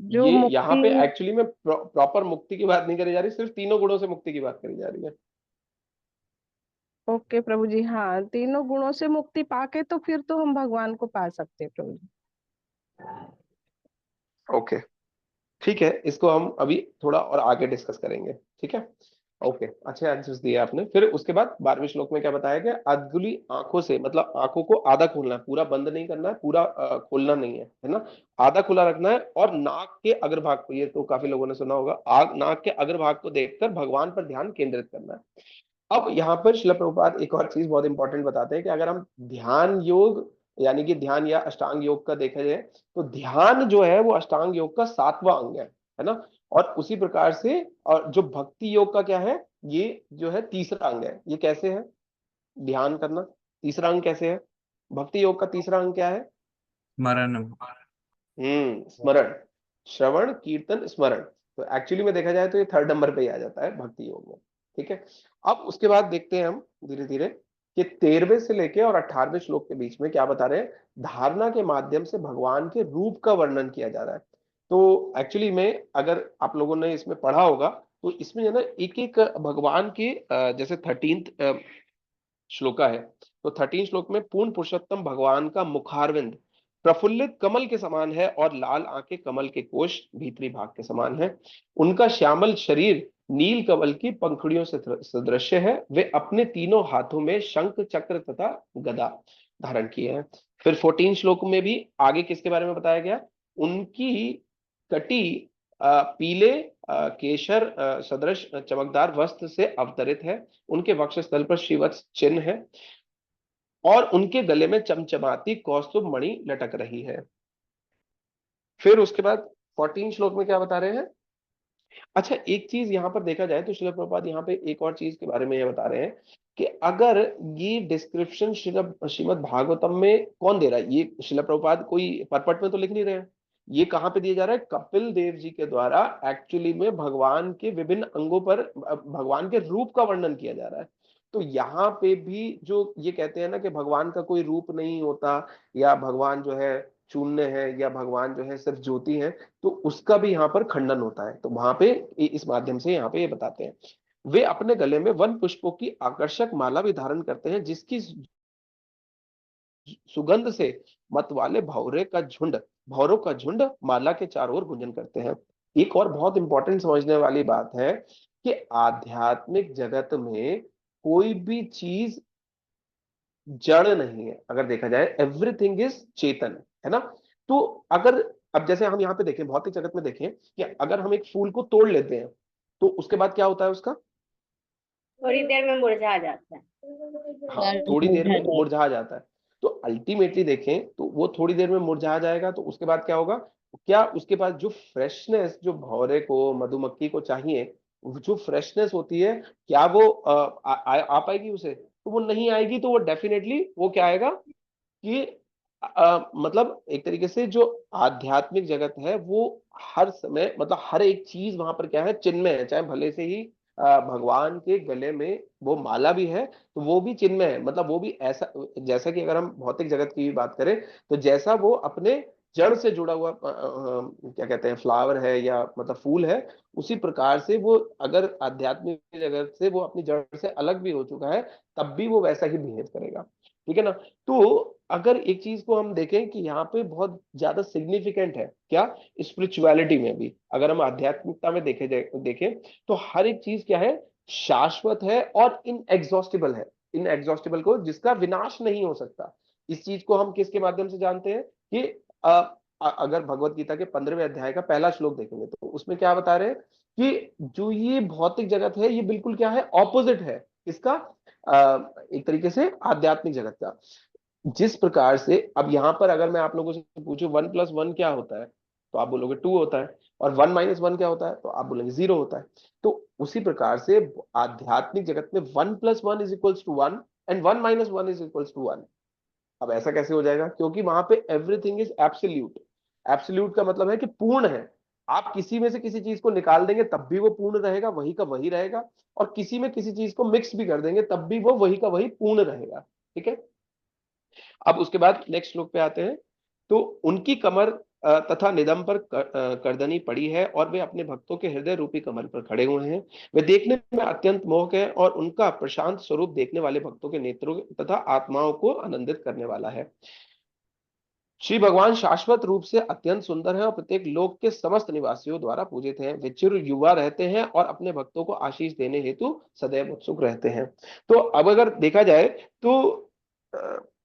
जो ये यहाँ पे मुक्ति। एक्चुअली में प्रॉपर मुक्ति की बात नहीं करी जा रही, सिर्फ तीनों गुणों से मुक्ति की बात करी जा रही है। ओके प्रभु जी, हाँ, तीनों गुणों से मुक्ति पाके तो फिर तो हम भगवान को पा सकते हैं प्रभु जी। ओके, ठीक है, इसको हम अभी थोड़ा और आगे डिस्कस करेंगे, ठीक है। ओके, अच्छे आंसर्स दिए आपने। फिर उसके बाद 12वें श्लोक में क्या बताया गया? अधगुली आंखों से, मतलब आंखों को आधा खोलना है, पूरा बंद नहीं करना है, पूरा खोलना नहीं है ना, आधा खुला रखना है। और नाक के अग्रभाग को, ये तो काफी लोगों ने सुना होगा, नाक के अग्रभाग को देखकर भगवान पर ध्यान केंद्रित करना है। अब यहाँ पर श्रील प्रभुपाद एक और चीज बहुत इंपॉर्टेंट बताते हैं कि अगर हम ध्यान योग, यानी कि ध्यान या अष्टांग योग का देखा जाए, तो ध्यान जो है वो अष्टांग योग का 7वां अंग है ना। और उसी प्रकार से, और जो भक्ति योग का क्या है, ये जो है तीसरा अंग है। ये कैसे है ध्यान करना? तीसरा अंग कैसे है? भक्ति योग का तीसरा अंग क्या है? स्मरण। स्मरण, श्रवण कीर्तन स्मरण। तो एक्चुअली में देखा जाए तो ये 3rd नंबर पे ही आ जाता है भक्ति योग में, ठीक है। अब उसके बाद देखते हैं हम धीरे धीरे कि 13वें से लेके और 18वें श्लोक के बीच में क्या बता रहे हैं। धारणा के माध्यम से भगवान के रूप का वर्णन किया जा रहा है। तो एक्चुअली में अगर आप लोगों ने इसमें पढ़ा होगा तो इसमें जो है ना, एक एक भगवान के जैसे 13th श्लोका है, तो 13 श्लोक में पूर्ण पुरुषोत्तम भगवान का मुखारविंद प्रफुल्लित कमल के समान है और लाल आंखें कमल के कोश भीतरी भाग के समान है। उनका श्यामल शरीर नील कमल की पंखुड़ियों से सदृश है। वे अपने तीनों हाथों में शंख चक्र तथा गदा धारण किए हैं। फिर 14 श्लोक में भी आगे किसके बारे में बताया गया? उनकी कटी पीले केशर सदृश चमकदार वस्त्र से अवतरित है। उनके वक्षस्थल पर श्रीवत्स चिन्ह है और उनके गले में चमचमाती कौस्तुभ मणि लटक रही है। फिर उसके बाद 14 श्लोक में क्या बता रहे हैं? अच्छा, एक चीज यहां पर देखा जाए तो श्रील प्रभुपाद यहाँ पे एक और चीज के बारे में ये बता रहे हैं कि अगर ये डिस्क्रिप्शन श्रीमद् भागवतम में कौन दे रहा है? ये श्रील प्रभुपाद कोई परपट में तो लिख नहीं रहे हैं, ये कहाँ पे दिया जा रहा है? कपिल देव जी के द्वारा एक्चुअली में भगवान के विभिन्न अंगों पर भगवान के रूप का वर्णन किया जा रहा है। तो यहाँ पे भी जो ये कहते हैं ना कि भगवान का कोई रूप नहीं होता, या भगवान जो है शून्य है, या भगवान जो है सिर्फ ज्योति है, तो उसका भी यहाँ पर खंडन होता है। तो वहां पे इस माध्यम से यहाँ पे ये बताते हैं। वे अपने गले में वन पुष्पों की आकर्षक माला भी धारण करते हैं, जिसकी सुगंध से मत वाले भौरों का झुंड माला के चारों ओर गुंजन करते हैं। एक और बहुत इंपॉर्टेंट समझने वाली बात है कि आध्यात्मिक जगत में कोई भी चीज जड़ नहीं है। अगर देखा जाए एवरीथिंग इज चेतन, है ना। तो अगर, अब जैसे हम यहाँ पे देखें, भौतिक जगत में देखें कि अगर हम एक फूल को तोड़ लेते हैं तो उसके बाद क्या होता है उसका? थोड़ी देर में मुरझा जाता है। हाँ, थोड़ी देर में मुरझा जाता है। तो अल्टीमेटली देखें तो वो थोड़ी देर में मुरझा जाएगा, तो उसके बाद क्या होगा? क्या उसके बाद जो फ्रेशनेस जो भौरे को, मधुमक्खी को चाहिए, जो फ्रेशनेस होती है, क्या वो आ पाएगी उसे? तो वो नहीं आएगी। तो वो डेफिनेटली वो क्या आएगा कि मतलब एक तरीके से जो आध्यात्मिक जगत है वो हर समय, मतलब हर एक चीज वहां पर क्या है? चिन्मय है। चाहे भले से ही भगवान के गले में वो माला भी है तो वो भी चिन्मय है। मतलब वो भी ऐसा, जैसा कि अगर हम भौतिक जगत की भी बात करें तो जैसा वो अपने जड़ से जुड़ा हुआ क्या कहते हैं, फ्लावर है या मतलब फूल है, उसी प्रकार से वो अगर आध्यात्मिक जगत से वो अपनी जड़ से अलग भी हो चुका है तब भी वो वैसा ही बिहेव करेगा, ठीक है ना। तो अगर एक चीज को हम देखें कि यहाँ पे बहुत ज्यादा सिग्निफिकेंट है क्या, स्पिरिचुअलिटी में भी अगर हम आध्यात्मिकता में देखें तो हर एक चीज क्या है? शाश्वत है और इनएग्जॉस्टिबल है। इनएग्जॉस्टिबल को, जिसका विनाश नहीं हो सकता। इस चीज को हम किसके माध्यम से जानते हैं कि अगर भगवत गीता के 15वें अध्याय का पहला श्लोक देखेंगे तो उसमें क्या बता रहे हैं कि जो ये भौतिक जगत है ये बिल्कुल क्या है? ऑपोजिट है इसका, एक तरीके से आध्यात्मिक जगत का। जिस प्रकार से अब यहां पर अगर मैं आप लोगों से पूछूं 1+1 क्या होता है, तो आप बोलोगे 2 होता है, और 1 - 1 क्या होता है, तो आप बोलेंगे 0 होता है। तो उसी प्रकार से आध्यात्मिक जगत में 1+1 = 1 एंड 1 - 1 = 1। अब ऐसा कैसे हो जाएगा? क्योंकि वहां पे एवरीथिंग इज एब्सोल्यूट। एब्सोल्यूट का मतलब है कि पूर्ण है। आप किसी में से किसी चीज को निकाल देंगे तब भी वो पूर्ण रहेगा, वही का वही रहेगा, और किसी में किसी चीज को मिक्स भी कर देंगे तब भी वो वही का वही पूर्ण रहेगा, ठीक है। अब उसके बाद नेक्स्ट श्लोक पे आते हैं तो उनकी कमर तथा निदम पर करदनी पड़ी है और वे अपने भक्तों के हृदय रूपी कमल पर खड़े हुए हैं। वे देखने में अत्यंत मोहक है और उनका प्रशांत स्वरूप देखने वाले भक्तों के नेत्रों तथा आत्माओं को आनंदित करने वाला है। श्री भगवान शाश्वत रूप से अत्यंत सुंदर है और प्रत्येक लोक के समस्त निवासियों द्वारा पूजित हैं। वे चिर युवा रहते हैं और अपने भक्तों को आशीष देने हेतु सदैव उत्सुक रहते हैं। तो अब अगर देखा जाए तो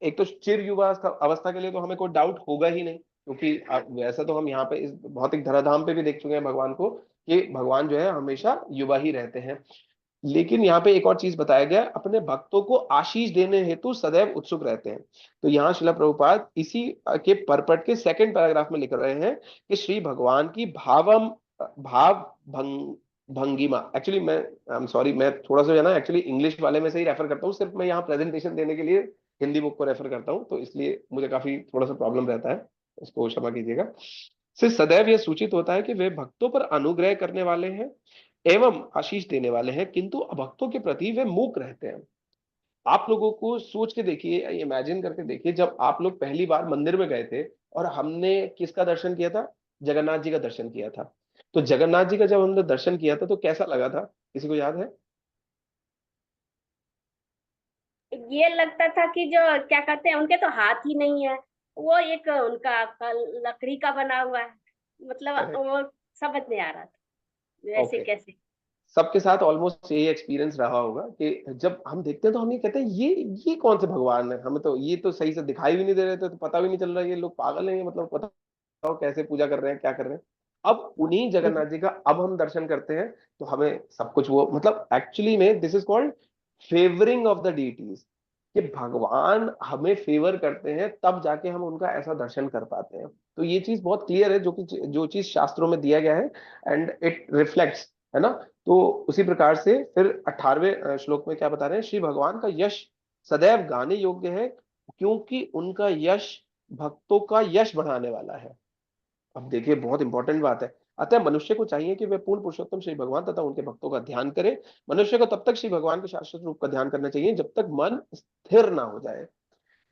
एक तो चिर युवा अवस्था के लिए तो हमें कोई डाउट होगा ही नहीं, क्योंकि वैसा तो हम यहाँ पे इस भौतिक धराधाम पे भी देख चुके हैं भगवान को कि भगवान जो है हमेशा युवा ही रहते हैं। लेकिन यहाँ पे एक और चीज बताया गया, अपने भक्तों को आशीष देने हेतु सदैव उत्सुक रहते हैं। तो यहाँ श्रील प्रभुपाद इसी के परपट के सेकंड पैराग्राफ में लिख रहे हैं कि श्री भगवान की भंगिमा, एक्चुअली मैं आई एम सॉरी, मैं थोड़ा सा ना एक्चुअली इंग्लिश वाले में से ही रेफर करता हूँ, सिर्फ मैं यहाँ प्रेजेंटेशन देने के लिए हिंदी बुक को रेफर करता हूँ, तो इसलिए मुझे काफी थोड़ा सा प्रॉब्लम रहता है, उसको क्षमा कीजिएगा। से सदैव यह सूचित होता है कि वे भक्तों पर अनुग्रह करने वाले हैं एवं आशीष देने वाले हैं, किंतु भक्तों के प्रति वे मूक रहते हैं। आप लोगों को सोच के देखिए, इमेजिन करके देखिए, जब आप लोग पहली बार मंदिर में गए थे और हमने किसका दर्शन किया था? जगन्नाथ जी का दर्शन किया था। तो जगन्नाथ जी का जब हमने दर्शन किया था तो कैसा लगा था, किसी को याद है? ये लगता था कि जो क्या कहते हैं, उनके तो हाथ ही नहीं है, वो एक उनका लकड़ी का बना हुआ है, मतलब Correct. वो समझ नहीं आ रहा था वैसे Okay. कैसे। सबके साथ ऑलमोस्ट यही एक्सपीरियंस रहा होगा कि जब हम देखते हैं तो हम ये कहते हैं ये कौन से भगवान है, हमें तो ये तो सही से दिखाई भी नहीं दे रहे थे, तो पता भी नहीं चल रहा है ये लोग पागल हैं, मतलब पता कैसे पूजा कर रहे हैं, क्या कर रहे हैं। अब उन्हीं जगन्नाथ जी का अब हम दर्शन करते हैं तो हमें सब कुछ वो, मतलब एक्चुअली में this is called favouring of the deities, कि भगवान हमें फेवर करते हैं तब जाके हम उनका ऐसा दर्शन कर पाते हैं। तो ये चीज बहुत क्लियर है, जो चीज शास्त्रों में दिया गया है एंड इट रिफ्लेक्ट्स, है ना। तो उसी प्रकार से फिर 18वें श्लोक में क्या बता रहे हैं, श्री भगवान का यश सदैव गाने योग्य है क्योंकि उनका यश भक्तों का यश बढ़ाने वाला है। अब देखिए बहुत इंपॉर्टेंट बात है, अतः मनुष्य को चाहिए कि वे पूर्ण पुरुषोत्तम श्री भगवान तथा उनके भक्तों का ध्यान करें। मनुष्य को तब तक श्री भगवान के शाश्वत रूप का ध्यान करना चाहिए जब तक मन स्थिर ना हो जाए।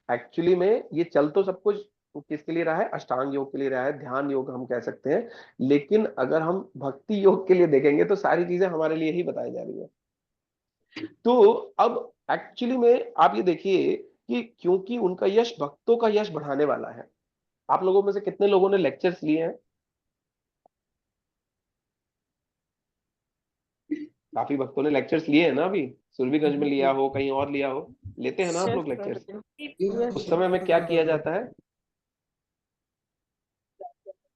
एक्चुअली में ये चल तो सब कुछ किसके लिए रहा है? अष्टांग योग के लिए रहा है, ध्यान योग हम कह सकते हैं, लेकिन अगर हम भक्ति योग के लिए देखेंगे तो सारी चीजें हमारे लिए ही बताई जा रही है। तो अब एक्चुअली में आप ये देखिए कि क्योंकि उनका यश भक्तों का यश बढ़ाने वाला है। आप लोगों में से कितने लोगों ने लेक्चर्स लिए हैं? काफी भक्तों ने लेक्चर्स लिए हैं ना, अभी सुरभीगंज में लिया हो, कहीं और लिया हो, लेते हैं ना आप लोग लेक्चर्स? उस समय में क्या किया जाता है?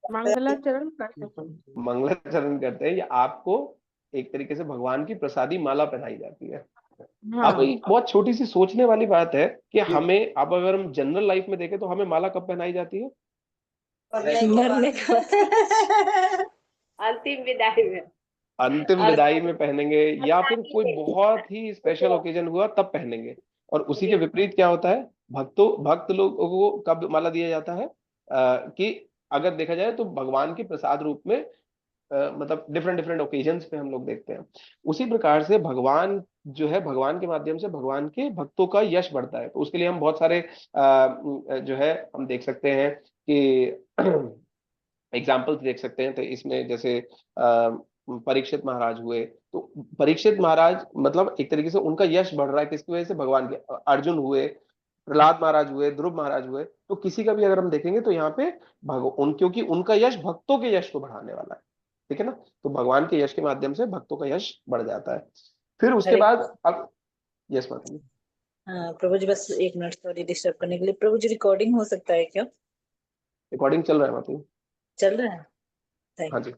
मंगलाचरण मंगलाचरण करते हैं, या आपको एक तरीके से भगवान की प्रसादी माला पहनाई जाती है। हाँ अब एक बहुत छोटी सी सोचने वाली बात है कि हमें, अब अगर हम जनरल लाइफ में देखें तो हमें माला कब पहनाई जाती है? मरने का अंतिम विदाई में, अंतिम विदाई में पहनेंगे, या फिर कोई बहुत ही स्पेशल ओकेजन हुआ तब पहनेंगे। और उसी के विपरीत क्या होता है, भक्त लोगों को कब माला दिया जाता है? कि अगर देखा जाए तो भगवान के प्रसाद रूप में, मतलब डिफरेंट डिफरेंट ओकेजन्स पे हम लोग देखते हैं। उसी प्रकार से भगवान जो है, भगवान के माध्यम से भगवान के भक्तों का यश बढ़ता है। तो उसके लिए हम बहुत सारे जो है हम देख सकते हैं कि एग्जाम्पल्स देख सकते हैं। तो इसमें जैसे परीक्षित महाराज हुए, तो परीक्षित महाराज मतलब एक तरीके से उनका यश बढ़ रहा है किसकी वजह से? भगवान के। अर्जुन हुए, प्रहलाद महाराज हुए, ध्रुव महाराज हुए, तो किसी का भी अगर हम देखेंगे तो यहाँ पे क्योंकि उनका यश भक्तों के यश को बढ़ाने वाला है, ठीक है ना। तो भगवान के यश के माध्यम से भक्तों का यश बढ़ जाता है। फिर उसके हरे बाद अब यस माता जी। हाँ प्रभु जी, बस एक मिनट, सॉरी डिस्टर्ब करने के लिए। प्रभु जी रिकॉर्डिंग हो सकता है क्या? रिकॉर्डिंग चल रहा है माता जी? चल रहा है, हाँ थैंक जी।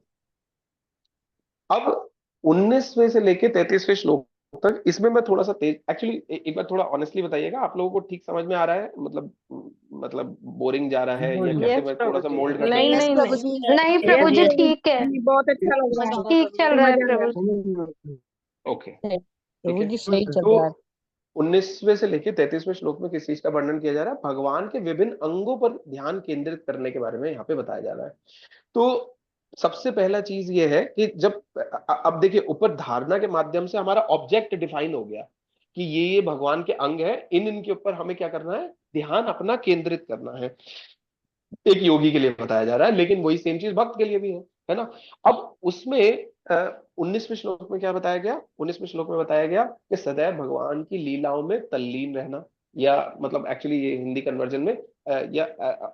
अब 19वें से लेके 33वें श्लोक तक, इसमें मैं थोड़ा सा तेज, एक्चुअली एक बार थोड़ा ऑनेस्टली बताइएगा, आप लोगों को ठीक समझ में आ रहा है? मतलब बोरिंग जा रहा है या कैसे? यस मैं थोड़ा प्रभु सा जी, मोल्ड करके नहीं यस नहीं प्रभु नहीं, जी। नहीं प्रभु जी यस ठीक है, बहुत अच्छा लग रहा है, ठीक चल रहा है समझ आ प्रभु रहा जी। है। ओके, ठीक प्रभु है। जी सही चल तो रहा है। 19वें से लेके 33वें श्लोक में किस चीज का वर्णन किया जा रहा है? भगवान के विभिन्न अंगों पर ध्यान केंद्रित करने के बारे में यहाँ पे बताया जा रहा है। तो सबसे पहला चीज ये है कि जब अब देखिए, ऊपर धारणा के माध्यम से हमारा ऑब्जेक्ट डिफाइन हो गया कि ये भगवान के अंग है, इनके ऊपर हमें क्या करना है? ध्यान अपना केंद्रित करना है। एक योगी के लिए बताया जा रहा है, लेकिन वही सेम चीज भक्त के लिए भी है ना। अब उसमें 19वें श्लोक में क्या बताया गया? 19वें श्लोक में बताया गया कि सदैव भगवान की लीलाओं में तल्लीन रहना, या मतलब एक्चुअली ये हिंदी कन्वर्जन में या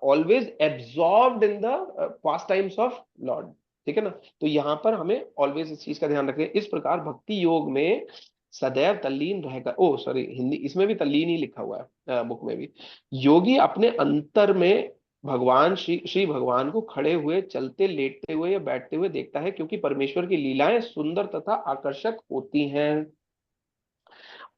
always absorbed in the past times of Lord, ठीक है ना। तो यहाँ पर हमें ऑलवेज इस चीज का ध्यान रखें। इस प्रकार भक्ति योग में सदैव तल्लीन रहेगा, ओ सॉरी हिंदी इसमें भी तल्लीन ही लिखा हुआ है बुक में भी। योगी अपने अंतर में भगवान श्री भगवान को खड़े हुए, चलते, लेटते हुए या बैठते हुए देखता है, क्योंकि परमेश्वर की लीलाएं सुंदर तथा आकर्षक होती हैं।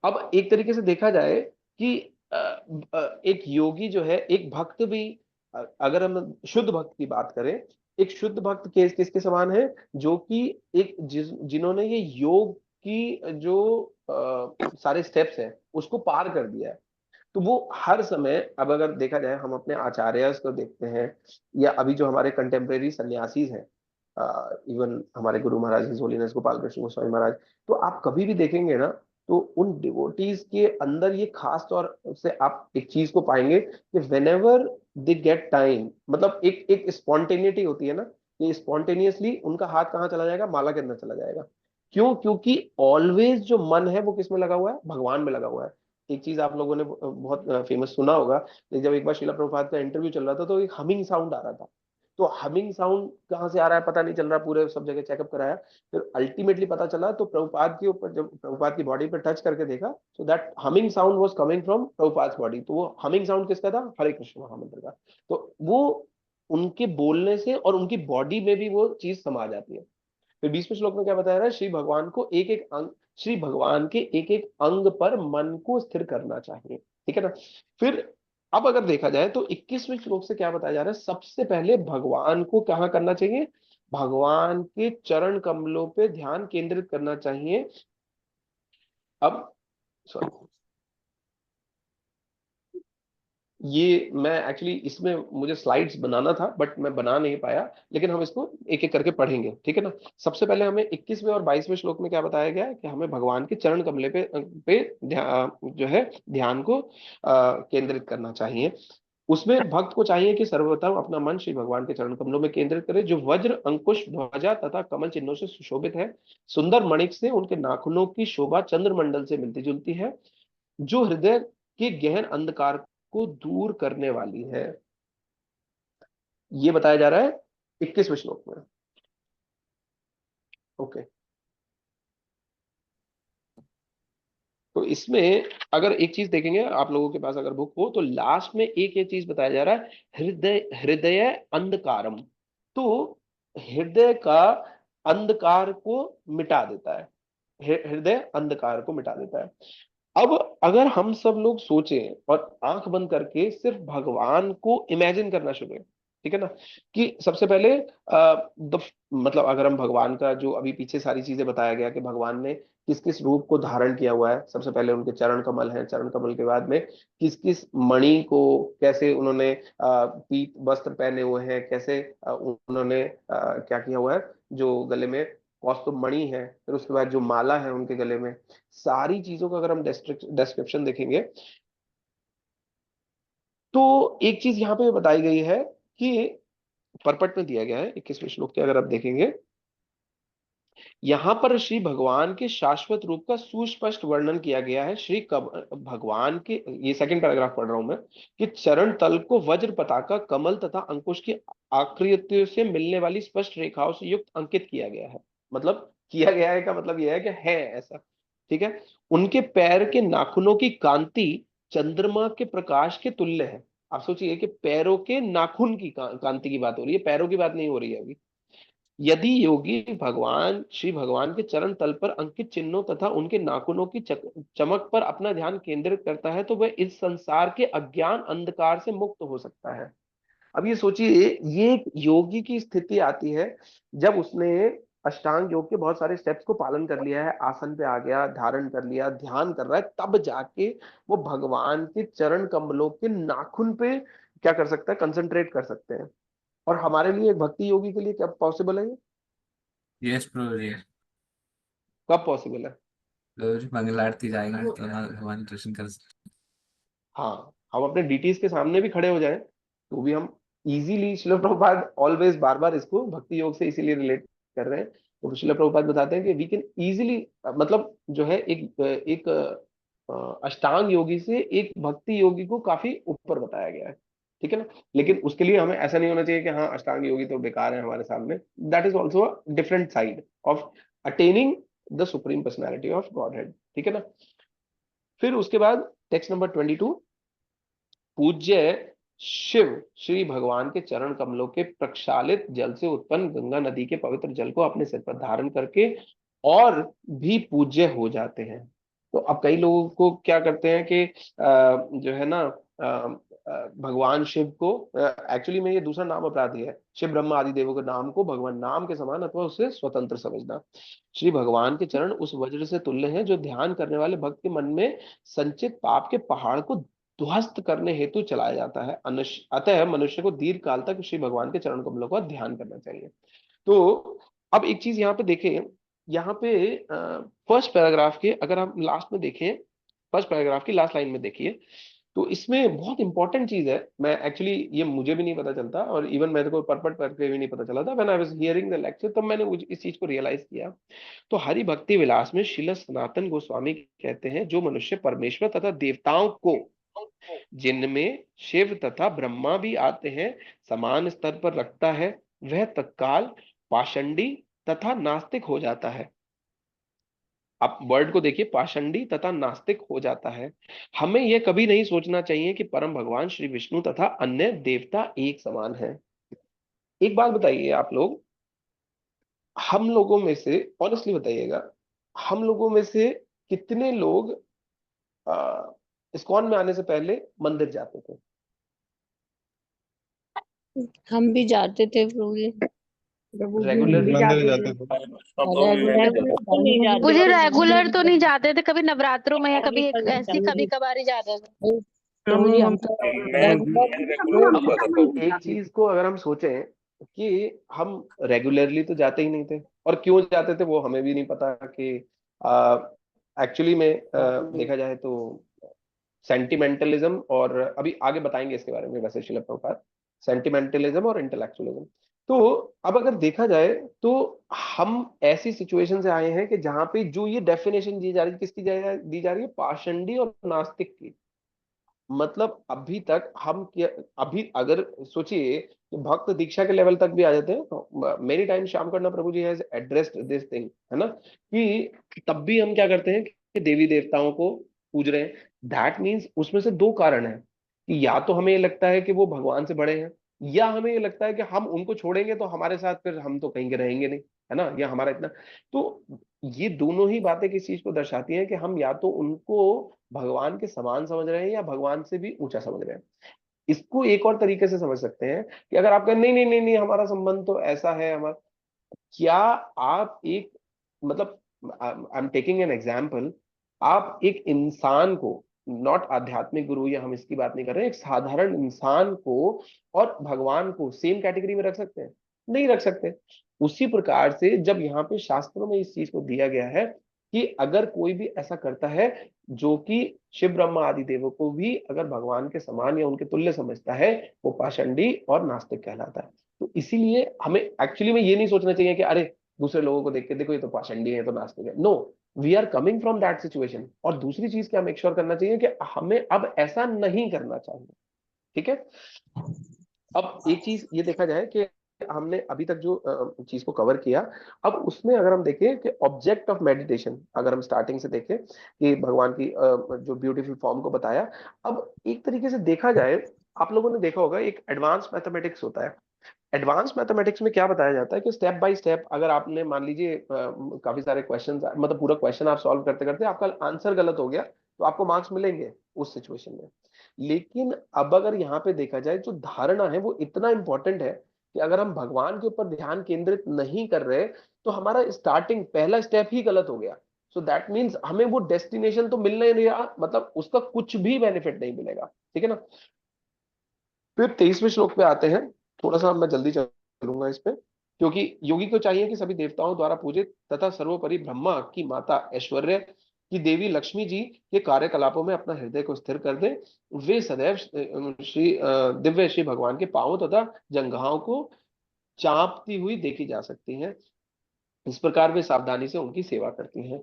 अब एक तरीके से देखा जाए कि एक योगी जो है, एक भक्त भी, अगर हम शुद्ध भक्त की बात करें, एक शुद्ध भक्त किसके समान है? जो कि एक जिन्होंने ये योग की जो सारे स्टेप्स हैं उसको पार कर दिया है। तो वो हर समय, अब अगर देखा जाए, हम अपने आचार्य को देखते हैं, या अभी जो हमारे कंटेम्प्रेरी सन्यासीज हैं, इवन हमारे गुरु महाराज हिज होलीनेस गोपाल कृष्ण गोस्वामी महाराज, तो आप कभी भी देखेंगे ना, तो उन डिवोटीज के अंदर ये खास तौर से आप एक चीज को पाएंगे कि when ever they get time, मतलब एक एक स्पॉन्टेनिटी होती है ना, ये स्पॉन्टेनियसली उनका हाथ कहाँ चला जाएगा? माला के अंदर चला जाएगा। क्यों? क्योंकि ऑलवेज जो मन है वो किस में लगा हुआ है? भगवान में लगा हुआ है। एक चीज आप लोगों ने बहुत फेमस सुना होगा, जब एक बार शिला प्रभुपाद का इंटरव्यू चल रहा था तो एक हमिंग साउंड आ रहा था। तो हमिंग साउंड कहाँ से आ रहा है पता नहीं चल रहा, पूरे सब जगह चेकअप कराया, फिर अल्टीमेटली पता चला, तो प्रभुपाद के ऊपर जब प्रभुपाद की बॉडी पे टच करके देखा, so that humming sound was coming from Prabhupada body. तो वो हमिंग साउंड किसका था? हरे कृष्ण महामंत्र का। तो वो उनके बोलने से और उनकी बॉडी में भी वो चीज समा जाती है। फिर 20वें श्लोक में क्या बताया रहा है? श्री भगवान को एक एक अंग, श्री भगवान के एक एक अंग पर मन को स्थिर करना चाहिए, ठीक है ना। फिर अब अगर देखा जाए तो 21वें श्लोक से क्या बताया जा रहा है? सबसे पहले भगवान को कहाँ करना चाहिए? भगवान के चरण कमलों पे ध्यान केंद्रित करना चाहिए। अब सॉरी, ये मैं एक्चुअली इसमें मुझे स्लाइड्स बनाना था बट मैं बना नहीं पाया, लेकिन हम इसको एक एक करके पढ़ेंगे, ठीक है ना। सबसे पहले हमें 21वें और 22वें श्लोक में क्या बताया गया है कि हमें भगवान के चरण कमले पे जो है ध्यान को केंद्रित करना चाहिए। उसमें भक्त को चाहिए कि सर्वप्रथम अपना मन श्री भगवान के चरण कमलों में केंद्रित करे, जो वज्र, अंकुश, ध्वजा तथा कमल चिन्हों से सुशोभित है। सुंदर मणिक से उनके नाखूनों की शोभा चंद्रमंडल से मिलती जुलती है, जो हृदय के गहन अंधकार को दूर करने वाली है। ये बताया जा रहा है 21वें श्लोक में। ओके, तो इसमें अगर एक चीज देखेंगे, आप लोगों के पास अगर बुक हो, तो लास्ट में एक ये चीज बताया जा रहा है, हृदय हृदय अंधकारम। तो हृदय का अंधकार को मिटा देता है, हृदय अंधकार को मिटा देता है। अब अगर हम सब लोग सोचें और आंख बंद करके सिर्फ भगवान को इमेजिन करना शुरू करें, ठीक है ना, कि सबसे पहले मतलब अगर हम भगवान का जो अभी पीछे सारी चीजें बताया गया कि भगवान ने किस किस रूप को धारण किया हुआ है, सबसे पहले उनके चरण कमल हैं, चरण कमल के बाद में किस किस मणि को, कैसे उन्होंने पीत वस्त्र पहने हुए हैं, कैसे उन्होंने क्या किया हुआ है, जो गले में कौस्तुभ मणि है, फिर उसके बाद जो माला है उनके गले में, सारी चीजों का अगर हम डिस्क्रिप्शन देखेंगे, तो एक चीज यहाँ पे बताई गई है कि परपट में दिया गया है 21वें श्लोक के, अगर आप देखेंगे यहाँ पर श्री भगवान के शाश्वत रूप का सुस्पष्ट वर्णन किया गया है। भगवान के, ये सेकंड पैराग्राफ पढ़ रहा हूं मैं, कि चरण तल को वज्र, पताका, कमल तथा अंकुश की आकृतियों से मिलने वाली स्पष्ट रेखाओं से युक्त अंकित किया गया है। मतलब किया गया है का मतलब यह है कि है ऐसा, ठीक है। उनके पैर के नाखूनों की कांति चंद्रमा के प्रकाश के तुल्य है। आप सोचिए कि पैरों के नाखून की कांति की बात हो रही है, पैरों की बात नहीं हो रही है अभी। यदि योगी भगवान श्री भगवान के चरण तल पर अंकित चिन्हों तथा उनके नाखूनों की चमक पर अपना ध्यान केंद्रित करता है, तो वह इस संसार के अज्ञान अंधकार से मुक्त हो सकता है। अब ये सोचिए, ये एक योगी की स्थिति आती है जब उसने अष्टांग योग के बहुत सारे स्टेप्स को पालन कर लिया है, आसन पे आ गया, धारण कर लिया, ध्यान कर रहा है, तब जाके वो भगवान के चरण कमलों के नाखून पे क्या कर सकता है? कंसंट्रेट कर सकते हैं। और हमारे लिए एक भक्ति योगी के लिए क्या पॉसिबल है? ये यस प्रभु जी। कब पॉसिबल है? रोज मंगल आरती जाएंगे तो भगवान दर्शन कर सकते हाँ, हम अपने डीटीज के सामने भी खड़े हो जाएं तो भी हम इजीली शिल प्रभुपाद ऑलवेज बार बार इसको भक्ति योग से इसीलिए रिलेट कर रहे हैं। तो शिल प्रभुपाद बताते हैं कि वी कैन इजीली, मतलब जो है एक अष्टांग योगी से एक भक्ति योगी को काफी ऊपर बताया गया है, ठीक है ना। लेकिन उसके लिए हमें ऐसा नहीं होना चाहिए कि हाँ अष्टांग योगी तो बेकार है हमारे सामने। That is also different side of attaining the supreme personality of God head, ठीक है ना। फिर उसके बाद टेक्स्ट नंबर 22, पूज्य शिव श्री भगवान के चरण कमलों के प्रक्षालित जल से उत्पन्न गंगा नदी के पवित्र जल को अपने सिर पर धारण करके और भी पूज्य हो जाते हैं। तो अब कई लोगों को क्या करते हैं कि जो है ना भगवान शिव को, एक्चुअली में ये दूसरा नाम अपराधी है, शिव ब्रह्मा आदि देवों के नाम को भगवान नाम के समान अथवा उससे स्वतंत्र समझना। श्री भगवान के चरण उस वज्र से तुल्य हैं जो ध्यान करने वाले भक्त के मन में संचित पाप के पहाड़ को ध्वस्त करने हेतु चलाया जाता है। अतः मनुष्य को दीर्घ काल तक श्री भगवान के चरण कमलों का ध्यान करना चाहिए। तो अब एक चीज यहाँ पे देखें, यहाँ पे फर्स्ट पैराग्राफ के अगर हम लास्ट में देखें, फर्स्ट पैराग्राफ की लास्ट लाइन में देखिए, तो इसमें बहुत इंपॉर्टेंट चीज है। मैं एक्चुअली ये मुझे भी नहीं पता चलता, और इवन मेरे को परपट करके भी नहीं पता चला था। When I was hearing the lecture तब मैंने इस चीज को रियलाइज किया। तो हरि भक्ति विलास में श्रील सनातन गोस्वामी कहते हैं, जो मनुष्य परमेश्वर तथा देवताओं को, जिनमें शिव तथा ब्रह्मा भी आते हैं, समान स्तर पर रखता है, वह तत्काल पाषंडी तथा नास्तिक हो जाता है। आप वर्ड को देखिए, पाषंडी तथा नास्तिक हो जाता है। हमें यह कभी नहीं सोचना चाहिए कि परम भगवान श्री विष्णु तथा अन्य देवता एक समान हैं। एक बात बताइए आप लोग, हम लोगों में से ऑनेस्टली बताइएगा, हम लोगों में से कितने लोग इस्कॉन में आने से पहले मंदिर जाते थे? हम भी जाते थे प्रभु जी। प्रभु जी हम भी रेगुलरली जाते थे। रेगुलर तो नहीं जाते मुझे थे। रेगुलर तो नहीं जाते थे, कभी नवरात्रों में या कभी कभी ऐसी कभी कभार ही जाते थे। प्रभु जी हम तो अब एक चीज को अगर हम सोचें कि हम रेगुलरली तो जाते ही नहीं थे, और क्यों जाते थे वो हमें भी नहीं पता कि एक्चुअली में देखा जाए तो सेंटिमेंटलिज्म, और अभी आगे बताएंगे इसके बारे में वैसे शिल प्रभुपाद, सेंटिमेंटलिज्म और इंटेलेक्चुअलिज्म। तो अब अगर देखा जाए तो हम ऐसी सिचुएशन से आए हैं कि जहां पे जो ये डेफिनेशन दी जा रही है, किसकी दी जा रही है? पाषंडी और नास्तिक की। मतलब अभी तक हम क्या, अभी अगर सोचिए कि भक्त दीक्षा के लेवल तक भी आ जाते हैं, तो मेनी टाइम श्याम करना प्रभु जी हैज एड्रेस्ड दिस थिंग, है ना, कि तब भी हम क्या करते हैं कि देवी देवताओं को पूज रहे हैं। दैट मीन्स उसमें से दो कारण है, कि या तो हमें ये लगता है कि वो भगवान से बड़े हैं, या हमें ये लगता है कि हम उनको छोड़ेंगे तो हमारे साथ फिर हम तो कहीं के रहेंगे नहीं, है ना, या हमारा इतना। तो ये दोनों ही बातें किस चीज को दर्शाती हैं कि हम या तो उनको भगवान के समान समझ रहे हैं या भगवान से भी ऊंचा समझ रहे हैं। इसको एक और तरीके से समझ सकते हैं कि अगर आप कहें नहीं नहीं नहीं नहीं हमारा संबंध तो ऐसा है, हमारा, क्या आप एक, मतलब I am taking an example, आप एक इंसान को, नॉट आध्यात्मिक गुरु या हम इसकी बात नहीं कर रहे हैं, एक साधारण इंसान को और भगवान को सेम कैटेगरी में रख सकते हैं? नहीं रख सकते। उसी प्रकार से जब यहाँ पे शास्त्रों में इस चीज को दिया गया है कि अगर कोई भी ऐसा करता है जो कि शिव ब्रह्मा आदि देवों को भी अगर भगवान के समान या उनके तुल्य समझता है, वो पाषंडी और नास्तिक कहलाता है। तो इसीलिए हमें एक्चुअली में ये नहीं सोचना चाहिए कि अरे दूसरे लोगों को देख के देखो ये तो पाषंडी है, तो नास्तिक है। No, we are coming from that situation. और दूसरी चीज क्या मेक श्योर करना चाहिए कि हमें अब ऐसा नहीं करना चाहिए, ठीक है। अब एक चीज ये देखा जाए कि हमने अभी तक जो चीज को कवर किया, अब उसमें अगर हम देखें कि ऑब्जेक्ट ऑफ मेडिटेशन, अगर हम स्टार्टिंग से देखें कि भगवान की जो ब्यूटीफुल फॉर्म को बताया, अब एक तरीके से देखा जाए, आप लोगों ने देखा होगा एक एडवांस मैथमेटिक्स होता है। एडवांस मैथमेटिक्स में क्या बताया जाता है कि स्टेप बाय स्टेप, अगर आपने मान लीजिए काफी सारे क्वेश्चन, मतलब पूरा क्वेश्चन आप सॉल्व करते करते आपका आंसर गलत हो गया तो आपको मार्क्स मिलेंगे उस सिचुएशन में। लेकिन अब अगर यहाँ पे देखा जाए, जो धारणा है वो इतना इंपॉर्टेंट है कि अगर हम भगवान के ऊपर ध्यान केंद्रित नहीं कर रहे तो हमारा स्टार्टिंग पहला स्टेप ही गलत हो गया। सो दैट मीन्स हमें वो डेस्टिनेशन तो मिल नहीं रहा, मतलब उसका कुछ भी बेनिफिट नहीं मिलेगा, ठीक है ना। फिर 23वें श्लोक पे आते हैं, थोड़ा सा मैं जल्दी चलूंगा इस पे, क्योंकि योगी को चाहिए कि सभी देवताओं द्वारा पूजित तथा सर्वोपरि ब्रह्मा की माता ऐश्वर्य कि देवी लक्ष्मी जी के कार्यकलापों में अपना हृदय को स्थिर कर दें। वे सदैव दिव्य श्री भगवान के पांवों तथा जंघाओं को चापती हुई देखी जा सकती हैं। इस प्रकार वे सावधानी से उनकी सेवा करती हैं।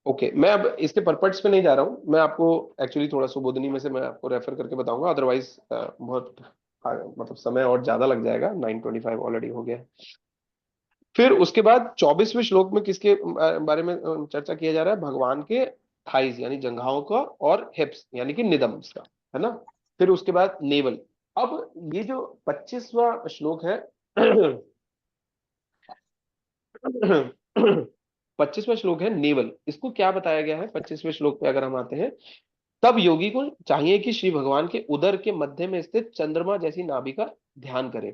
ओके, मैं अब इसके परपर्ट्स पे नहीं जा रहा हूं, मैं आपको एक्चुअली थोड़ा सुबोधनी में से मैं आपको रेफर करके बताऊंगा, अदरवाइज बहुत मतलब समय और ज्यादा लग जाएगा। 9:25 ऑलरेडी हो गया है। फिर उसके बाद 24वें श्लोक में किसके बारे में चर्चा किया जा रहा है? भगवान के थाइज यानी जंघाओं का, और हिप्स यानी कि निदम्स का, है ना। फिर उसके बाद नेवल। अब ये जो 25वां श्लोक है 25वां श्लोक है नेवल। इसको क्या बताया गया है 25वें श्लोक पे अगर हम आते हैं, तब योगी को चाहिए कि श्री भगवान के उदर के मध्य में स्थित चंद्रमा जैसी नाभि का ध्यान करें।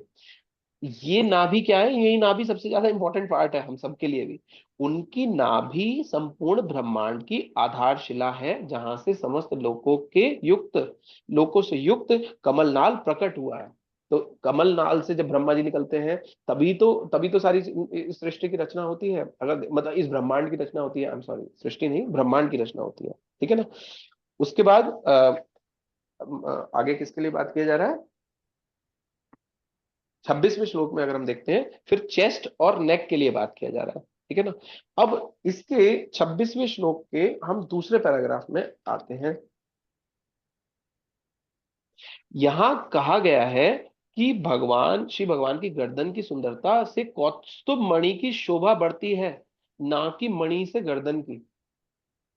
ये नाभि क्या है? यही नाभि सबसे ज्यादा इंपॉर्टेंट पार्ट है हम सबके लिए भी। उनकी नाभि संपूर्ण ब्रह्मांड की आधारशिला है, जहां से समस्त लोकों से युक्त कमलनाल प्रकट हुआ है। तो कमलनाल से जब ब्रह्मा जी निकलते हैं, तभी तो सारी इस सृष्टि की रचना होती है, अगर मतलब इस ब्रह्मांड की रचना होती है। आई एम सॉरी, सृष्टि नहीं, ब्रह्मांड की रचना होती है, ठीक है ना। उसके बाद आगे किसके लिए बात किया जा रहा है? 26वें श्लोक में अगर हम देखते हैं, फिर चेस्ट और नेक के लिए बात किया जा रहा है, ठीक है ना। अब इसके 26वें श्लोक के हम दूसरे पैराग्राफ में आते हैं। यहां कहा गया है कि श्री भगवान की गर्दन की सुंदरता से कौस्तुभ मणि की शोभा बढ़ती है, ना कि मणि से गर्दन की।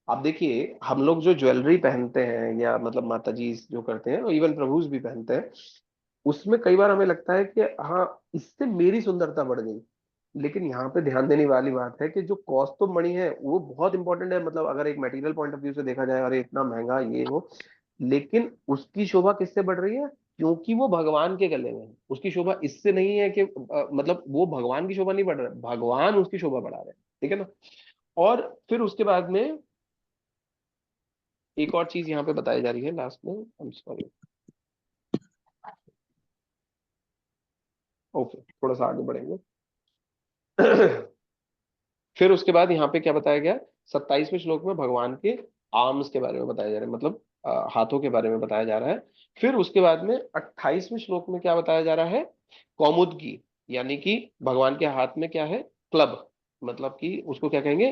आप देखिए, हम लोग जो ज्वेलरी पहनते हैं, या मतलब माता जी जो करते हैं, और इवन प्रभुज भी पहनते हैं, उसमें कई बार हमें लगता है कि हाँ, इससे मेरी सुंदरता बढ़ गई। लेकिन यहाँ पे ध्यान देने वाली बात है कि जो कौस्तुभ मणि है वो बहुत इंपॉर्टेंट है। मतलब अगर एक मटेरियल पॉइंट ऑफ व्यू से देखा जाए, अरे इतना महंगा ये वो, लेकिन उसकी शोभा किससे बढ़ रही है? क्योंकि वो भगवान के गले में है। उसकी शोभा इससे नहीं है कि मतलब वो भगवान की शोभा नहीं बढ़ रहा है, भगवान उसकी शोभा बढ़ा रहे हैं, ठीक है ना। और फिर उसके बाद में एक और चीज यहाँ पे बताई जा रही है लास्ट में, आई एम सॉरी, ओके, थोड़ा सा आगे बढ़ेंगे। फिर उसके बाद यहाँ पे क्या बताया गया? 27वें श्लोक में भगवान के आर्म्स के बारे में बताया जा रहा है, मतलब हाथों के बारे में बताया जा रहा है। फिर उसके बाद में 28वें श्लोक में क्या बताया जा रहा है? कौमुदगी, यानी कि भगवान के हाथ में क्या है? क्लब, मतलब कि उसको क्या कहेंगे?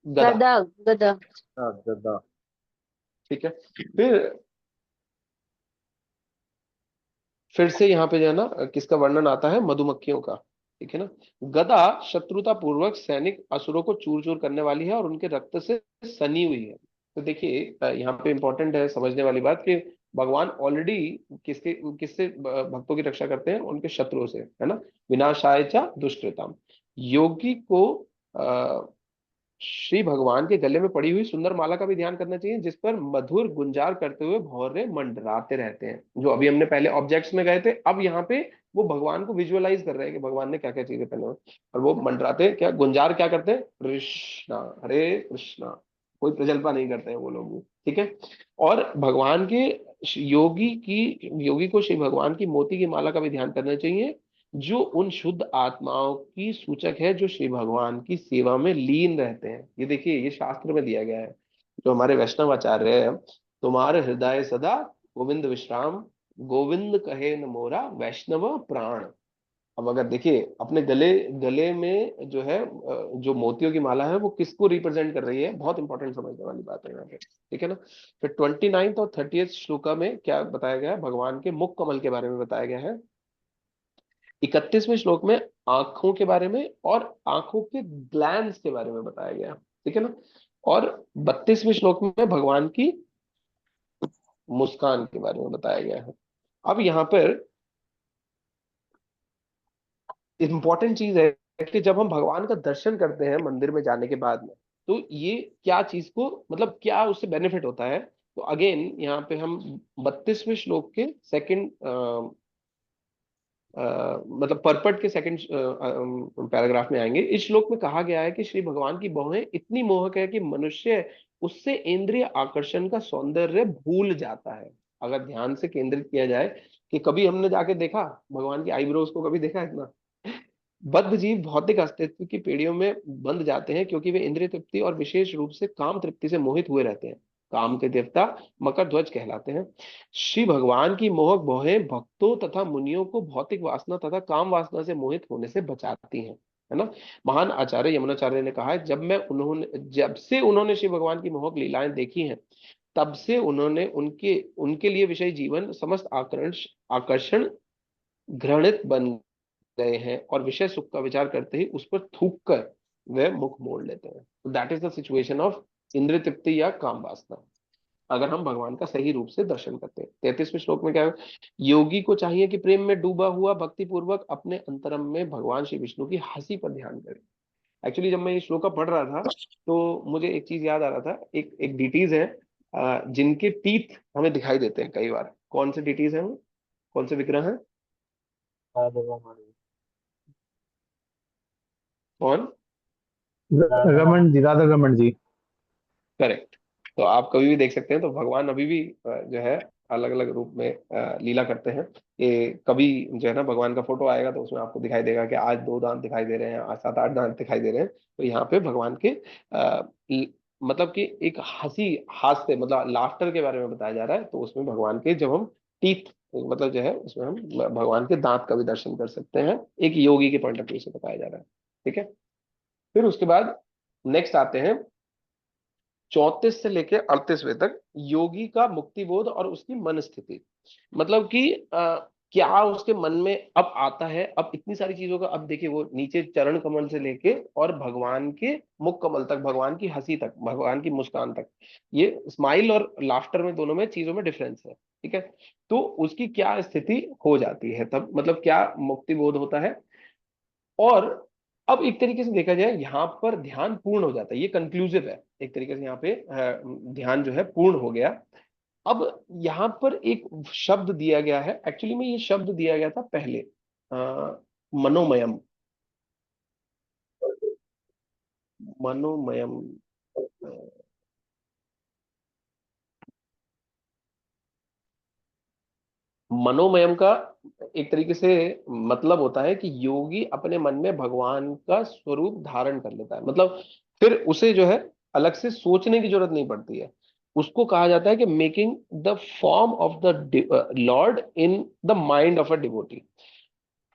गदा। गदा गदा। हाँ, गदा, ठीक है। फिर से यहाँ पे जो है ना, किसका वर्णन आता है? मधुमक्खियों का, ठीक है ना। गदा शत्रुता पूर्वक सैनिक असुरों को चूर चूर करने वाली है और उनके रक्त से सनी हुई है। तो देखिए, यहाँ पे इंपॉर्टेंट है समझने वाली बात कि भगवान ऑलरेडी किससे भक्तों की रक्षा करते हैं? उनके शत्रुओं से, है ना। विनाशाय च दुष्कृताम। योगी को श्री भगवान के गले में पड़ी हुई सुंदर माला का भी ध्यान करना चाहिए, जिस पर मधुर गुंजार करते हुए भौरे मंडराते रहते हैं। जो अभी हमने पहले ऑब्जेक्ट्स में गए थे, अब यहाँ पे वो भगवान को विजुअलाइज कर रहे हैं कि भगवान ने क्या क्या चीजें पहने हुए, और वो मंडराते क्या, गुंजार क्या करते हैं? कृष्णा, हरे कृष्णा। कोई प्रजल्पा नहीं करते हैं वो लोग भी, ठीक है। और भगवान के योगी को श्री भगवान की मोती की माला का भी ध्यान करना चाहिए, जो उन शुद्ध आत्माओं की सूचक है जो श्री भगवान की सेवा में लीन रहते हैं। ये देखिए, ये शास्त्र में दिया गया है, जो हमारे वैष्णव आचार्य है। तुम्हारे हृदय सदा गोविंद विश्राम, गोविंद कहे न मोरा वैष्णव प्राण। अब अगर देखिए अपने गले गले में जो है जो मोतियों की माला है, वो किसको रिप्रेजेंट कर रही है? बहुत इंपॉर्टेंट समझने वाली बात है यहाँ पे, ठीक है ना। फिर 29 और 30 श्लोका में क्या बताया गया है? भगवान के मुख कमल के बारे में बताया गया है। 31वें श्लोक में आंखों के बारे में और आंखों के ग्लैंड्स के बारे में बताया गया, ठीक है ना। और 32वें श्लोक में भगवान की मुस्कान के बारे में बताया गया है। अब यहाँ पर इंपॉर्टेंट चीज है कि जब हम भगवान का दर्शन करते हैं मंदिर में जाने के बाद में, तो ये क्या चीज को, मतलब क्या उससे बेनिफिट होता है? तो अगेन यहाँ पे हम 32वें श्लोक के सेकंड मतलब परपट के सेकंड पैराग्राफ में आएंगे। इस श्लोक में कहा गया है कि श्री भगवान की बाहें इतनी मोहक है कि मनुष्य उससे इंद्रिय आकर्षण का सौंदर्य भूल जाता है। अगर ध्यान से केंद्रित किया जाए कि कभी हमने जाके देखा भगवान की आईब्रोज को, कभी देखा इतना? बद्ध जीव भौतिक अस्तित्व की पीढ़ियों में बंध जाते हैं क्योंकि वे इंद्रिय तृप्ति और विशेष रूप से काम तृप्ति से मोहित हुए रहते हैं। काम के देवता मकर ध्वज कहलाते हैं। श्री भगवान की मोहक भौहें भक्तों तथा मुनियों को भौतिक वासना तथा काम वासना से मोहित होने से बचाती हैं, है ना। महान आचार्य यमुनाचार्य ने कहा है, जब से उन्होंने श्री भगवान की मोहक लीलाएं देखी हैं, तब से उन्होंने उनके उनके लिए विषय जीवन समस्त आकर्षण घृणित बन गए हैं और विषय सुख का विचार करते ही उस पर थूक कर वे मुख मोड़ लेते हैं। That is the situation of इंद्रिय तृप्ति या काम वासना, अगर हम भगवान का सही रूप से दर्शन करते हैं। 33वें श्लोक में क्या है? योगी को चाहिए कि प्रेम में डूबा हुआ भक्ति पूर्वक अपने अंतरम में भगवान श्री विष्णु की हंसी पर ध्यान करे। एक्चुअली जब मैं ये श्लोक पढ़ रहा था तो मुझे एक चीज याद आ रहा था, एक डिटीज है जिनके टीथ हमें दिखाई देते हैं कई बार। कौन से डिटीज हैं वो? कौन से विग्रह हैं? कौन? रमन जी, राधा रमन जी। करेक्ट। तो आप कभी भी देख सकते हैं, तो भगवान अभी भी जो है अलग अलग रूप में लीला करते हैं। ये कभी जो है ना भगवान का फोटो आएगा तो उसमें आपको दिखाई देगा कि आज 2 दांत दिखाई दे रहे हैं, आज 7-8 दांत दिखाई दे रहे हैं। तो यहाँ पे भगवान के मतलब कि एक हंसी, हास्य मतलब लाफ्टर के बारे में बताया जा रहा है। तो उसमें भगवान के जब हम टीथ मतलब जो है उसमें हम भगवान के दांत का भी दर्शन कर सकते हैं, एक योगी के पॉइंट ऑफ व्यू से बताया जा रहा है। ठीक है। फिर उसके बाद नेक्स्ट आते हैं 34 से लेके 38वें तक, योगी का मुक्ति बोध और उसकी मन स्थिति। मतलब कि क्या उसके मन में अब आता है, अब इतनी सारी चीजों का, अब देखिए वो नीचे चरण कमल से लेके और भगवान के मुख कमल तक, भगवान की हंसी तक, भगवान की मुस्कान तक, ये स्माइल और लाफ्टर में दोनों में चीजों में डिफरेंस है। ठीक है। तो उसकी क्या स्थिति हो जाती है तब, मतलब क्या मुक्ति बोध होता है। और अब एक तरीके से देखा जाए यहाँ पर ध्यान पूर्ण हो जाता है, ये कंक्लूसिव है एक तरीके से, यहाँ पे ध्यान जो है पूर्ण हो गया। अब यहाँ पर एक शब्द दिया गया है, एक्चुअली में ये शब्द दिया गया था पहले मनोमयम। मनोमयम मनोमयम का एक तरीके से मतलब होता है कि योगी अपने मन में भगवान का स्वरूप धारण कर लेता है, मतलब फिर उसे जो है अलग से सोचने की जरूरत नहीं पड़ती है। उसको कहा जाता है कि making the form of the Lord in the mind of a devotee.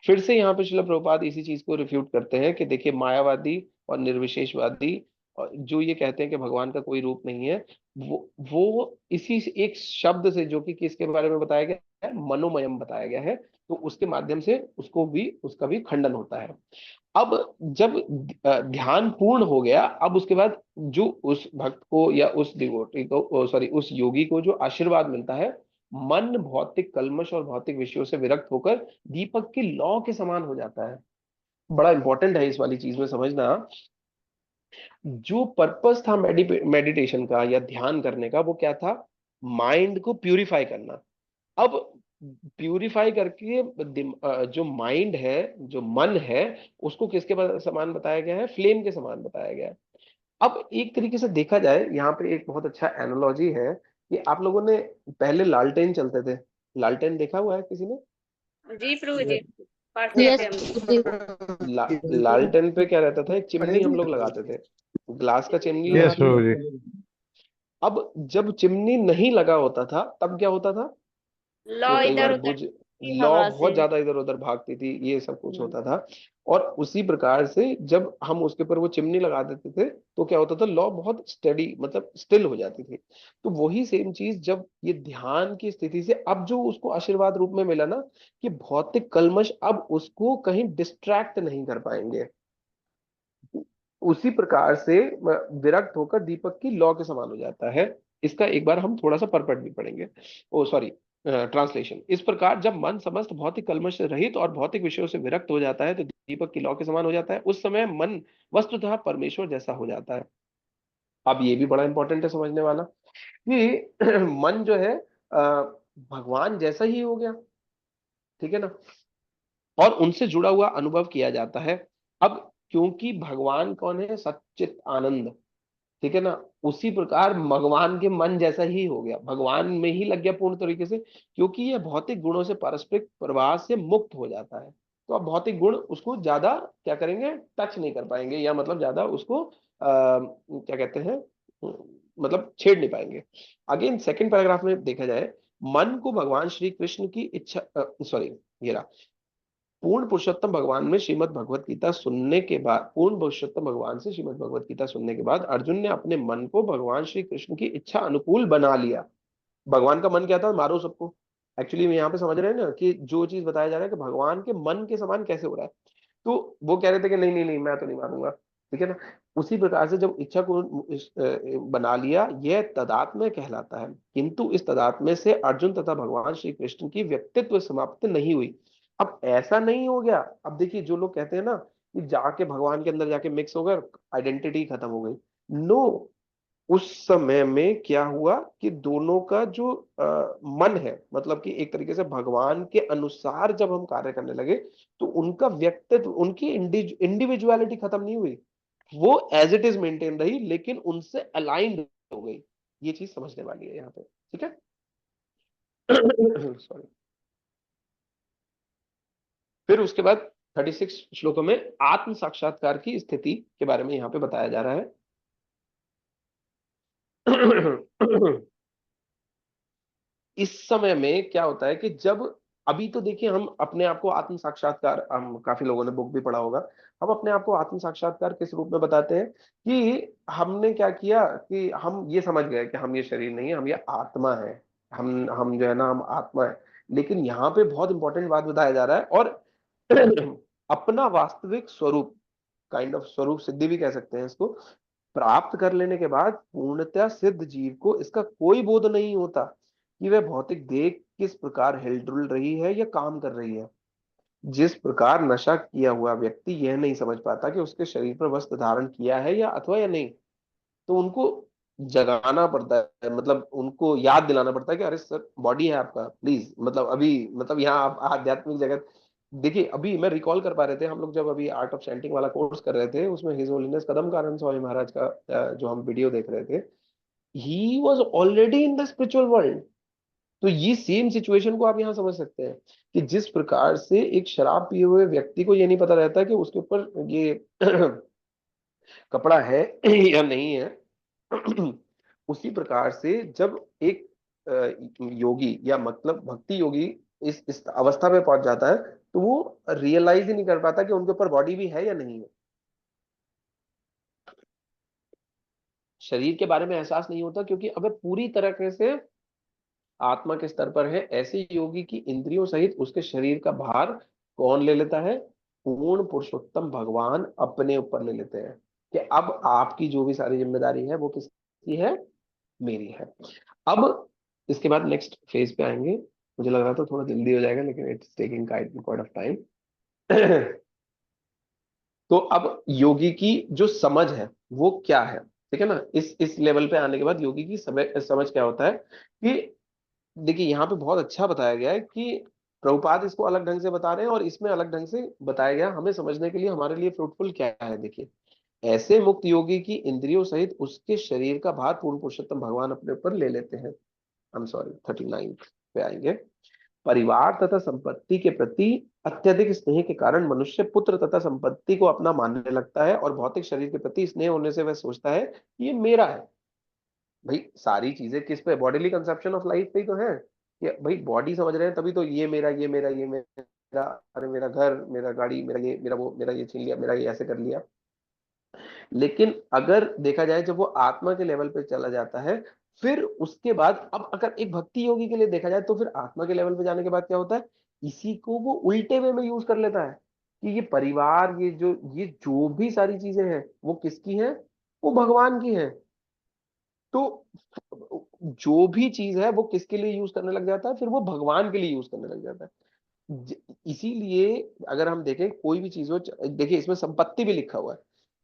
फिर से यहाँ पे श्रील प्रभुपाद इसी चीज को रिफ्यूट करते हैं कि देखिए मायावादी और निर्विशेषवादी जो ये कहते हैं कि भगवान का कोई रूप नहीं है, वो इसी एक शब्द से जो कि किसके बारे में बताया गया है, मनोमयम बताया गया है, तो उसके माध्यम से उसका भी खंडन होता है। अब जब ध्यान पूर्ण हो गया, अब उसके बाद जो उस भक्त को या उस डिवोटी को, सॉरी उस योगी को जो आशीर्वाद मिलता है, मन भौतिक कल्मश और भौतिक विषयों से विरक्त होकर दीपक की लौ के समान हो जाता है। बड़ा इंपॉर्टेंट है इस वाली चीज में समझना। जो पर्पस था मेडिटेशन का या ध्यान करने का, वो क्या था? माइंड को प्यूरिफाई करना। अब प्यूरिफाई करके जो माइंड है, जो मन है, उसको किसके समान बताया गया है? फ्लेम के समान बताया गया है। अब एक तरीके से देखा जाए, यहाँ पे एक बहुत अच्छा एनालॉजी है कि आप लोगों ने पहले लालटेन चलते थे, लालटेन देखा हुआ है किसी ने? जी प्रभु जी, पढ़ते यस थे हम। लालटेन पे क्या रहता था? एक चिमनी हम लोग लगाते थे, ग्लास का चिमनी यस लगाते प्रभु थे। जी। अब जब चिमनी नहीं लगा होता था तब क्या होता था? लौ वो कई इधर बार उधर लौ हवा बहुत से। ज्यादा इधर उधर भागती थी, ये सब कुछ होता था। और उसी प्रकार से जब हम उसके ऊपर वो चिमनी लगा देते थे तो क्या होता था? लौ बहुत स्टडी मतलब स्टिल हो जाती थी। तो वही सेम चीज जब ये ध्यान की स्थिति से अब जो उसको आशीर्वाद रूप में मिला ना, कि भौतिक कल्मश अब उसको कहीं डिस्ट्रैक्ट नहीं कर पाएंगे, उसी प्रकार से विरक्त होकर दीपक की लौ के समान हो जाता है। इसका एक बार हम थोड़ा सा परपट भी पढ़ेंगे, ओ सॉरी ट्रांसलेशन। इस प्रकार जब मन समस्त भौतिक कल्मश से रहित और भौतिक विषयों से विरक्त हो जाता है तो दीपक की लौ के समान हो जाता है। उस समय मन वस्तुतः परमेश्वर जैसा हो जाता है। अब ये भी बड़ा इंपॉर्टेंट है समझने वाला कि मन जो है भगवान जैसा ही हो गया, ठीक है ना, और उनसे जुड़ा हुआ अनुभव किया जाता है। अब क्योंकि भगवान कौन है? सच्चित आनंद, ठीक है ना। उसी प्रकार भगवान के मन जैसा ही हो गया, भगवान में ही लग गया पूर्ण तरीके से, क्योंकि ये भौतिक गुणों से पारस्परिक प्रवाह से मुक्त हो जाता है। तो अब भौतिक गुण उसको ज्यादा क्या करेंगे, टच नहीं कर पाएंगे, या मतलब ज्यादा उसको क्या कहते हैं, मतलब छेड़ नहीं पाएंगे। अगेन सेकंड पैराग्राफ में देखा जाए, मन को भगवान श्री कृष्ण की इच्छा, सॉरी ये रहा, पूर्ण पुरुषोत्तम भगवान में श्रीमद् भगवत गीता सुनने के बाद, पूर्ण पुरुषोत्तम भगवान से श्रीमद् भगवत गीता सुनने के बाद अर्जुन ने अपने मन को भगवान श्री कृष्ण की इच्छा अनुकूल बना लिया। भगवान का मन क्या था, मारो सबको। एक्चुअली में यहाँ पे समझ रहे हैं ना कि जो चीज बताया जा रहा है कि भगवान के मन के समान कैसे हो रहा है, तो वो कह रहे थे कि नहीं नहीं नहीं, मैं तो नहीं मारूंगा, ठीक है ना। उसी प्रकार से जब इच्छा को बना लिया, यह तदात्म्य कहलाता है। किंतु इस तदात्म्य से अर्जुन तथा भगवान श्री कृष्ण की व्यक्तित्व समाप्ति नहीं हुई। अब ऐसा नहीं हो गया। अब देखिए, जो लोग कहते हैं ना कि जाके भगवान के अंदर जाके मिक्स हो गए, आइडेंटिटी खत्म हो गई, नो। उस समय में क्या हुआ कि दोनों का जो मन है, मतलब कि एक तरीके से भगवान के अनुसार जब हम कार्य करने लगे, तो उनका व्यक्तित्व, उनकी इंडिविजुअलिटी खत्म नहीं हुई, वो एज इट इज मेंटेन रही, लेकिन उनसे अलाइंड हो गई। ये चीज समझने वाली है यहाँ पे, ठीक है। सॉरी। फिर उसके बाद 36 श्लोकों में आत्म साक्षात्कार की स्थिति के बारे में यहाँ पे बताया जा रहा है। इस समय में क्या होता है कि जब, अभी तो देखिए हम अपने आप को आत्म साक्षात्कार, हम काफी लोगों ने बुक भी पढ़ा होगा, हम अपने आप को आत्म साक्षात्कार किस रूप में बताते हैं कि हमने क्या किया कि हम ये समझ गए कि हम ये शरीर नहीं है, हम ये आत्मा है, हम जो है ना, हम आत्मा है। लेकिन यहाँ पे बहुत इंपॉर्टेंट बात बताया जा रहा है, और अपना वास्तविक स्वरूप, काइंड ऑफ स्वरूप सिद्धि भी कह सकते हैं इसको, प्राप्त कर लेने के बाद पूर्णतया सिद्ध जीव को इसका कोई बोध नहीं होता कि वह भौतिक देह किस प्रकार हिलडुल रही है या काम कर रही है। जिस प्रकार नशा किया हुआ व्यक्ति यह नहीं समझ पाता कि उसके शरीर पर वस्त्र धारण किया है या अथवा या नहीं, तो उनको जगाना पड़ता है, मतलब उनको याद दिलाना पड़ता है कि अरे सर, बॉडी है आपका, प्लीज, मतलब अभी, मतलब यहाँ आप आध्यात्मिक जगत, देखिए अभी मैं रिकॉल कर पा रहे थे, हम लोग जब अभी आर्ट ऑफ चैंटिंग वाला कोर्स कर रहे थे, उसमें हिज होलीनेस कदम कारन स्वामी महाराज का जो हम वीडियो देख रहे थे, he was already in the spiritual world. तो ये सेम सिचुएशन को आप यहाँ समझ सकते हैं कि जिस प्रकार से एक शराब पिए हुए व्यक्ति को ये नहीं पता रहता कि उसके ऊपर ये कपड़ा है या नहीं है, उसी प्रकार से जब एक योगी या मतलब भक्ति योगी इस अवस्था में पहुंच जाता है, तो वो रियलाइज ही नहीं कर पाता कि उनके ऊपर बॉडी भी है या नहीं है। शरीर के बारे में एहसास नहीं होता, क्योंकि अगर पूरी तरह से आत्मा के स्तर पर है, ऐसे योगी की इंद्रियों सहित उसके शरीर का भार कौन ले लेता है, पूर्ण पुरुषोत्तम भगवान अपने ऊपर ले लेते हैं कि अब आपकी जो भी सारी जिम्मेदारी है वो किसकी है, मेरी है। अब इसके बाद नेक्स्ट फेज पे आएंगे, मुझे लग रहा था थोड़ा जल्दी हो जाएगा, लेकिन it's taking quite of time. तो अब योगी की जो समझ है वो क्या है, ठीक है ना। इस लेवल पे आने के बाद योगी की समझ क्या होता है कि, देखिए यहाँ पे बहुत अच्छा बताया गया है कि प्रभुपाद इसको अलग ढंग से बता रहे हैं और इसमें अलग ढंग से बताया गया हमें समझने के लिए, हमारे लिए फ्रूटफुल क्या है। देखिए, ऐसे मुक्त योगी की इंद्रियों सहित उसके शरीर का भार पूर्ण पुरुषोत्तम भगवान अपने ऊपर ले लेते हैं। आई एम सॉरी, 39 पे आएंगे। परिवार तथा संपत्ति के प्रति अत्यधिक स्नेह के कारण मनुष्य पुत्र तथा संपत्ति को अपना मानने लगता है, और भौतिक शरीर के प्रति स्नेह होने से वह सोचता है कि ये मेरा है। भाई सारी चीजें किस पे, बॉडीली कंसेप्शन ऑफ लाइफ पे ही तो है कि भाई बॉडी समझ रहे हैं, तभी तो ये मेरा, ये मेरा, ये मेरा, अरे मेरा घर, मेरा गाड़ी, मेरा ये, मेरा वो, मेरा ये छीन लिया, मेरा ये ऐसे कर लिया। लेकिन अगर देखा जाए, जब वो आत्मा के लेवल पे चला जाता है, फिर उसके बाद, अब अगर एक भक्ति योगी के लिए देखा जाए, तो फिर आत्मा के लेवल पे जाने के बाद क्या होता है, इसी को वो उल्टे वे में यूज कर लेता है कि ये परिवार, ये जो भी सारी चीजें हैं वो किसकी हैं, वो भगवान की हैं। तो जो भी चीज है वो किसके लिए यूज करने लग जाता है, फिर वो भगवान के लिए यूज करने लग जाता है। इसीलिए अगर हम देखें कोई भी चीज हो, देखिए इसमें संपत्ति भी लिखा हुआ है,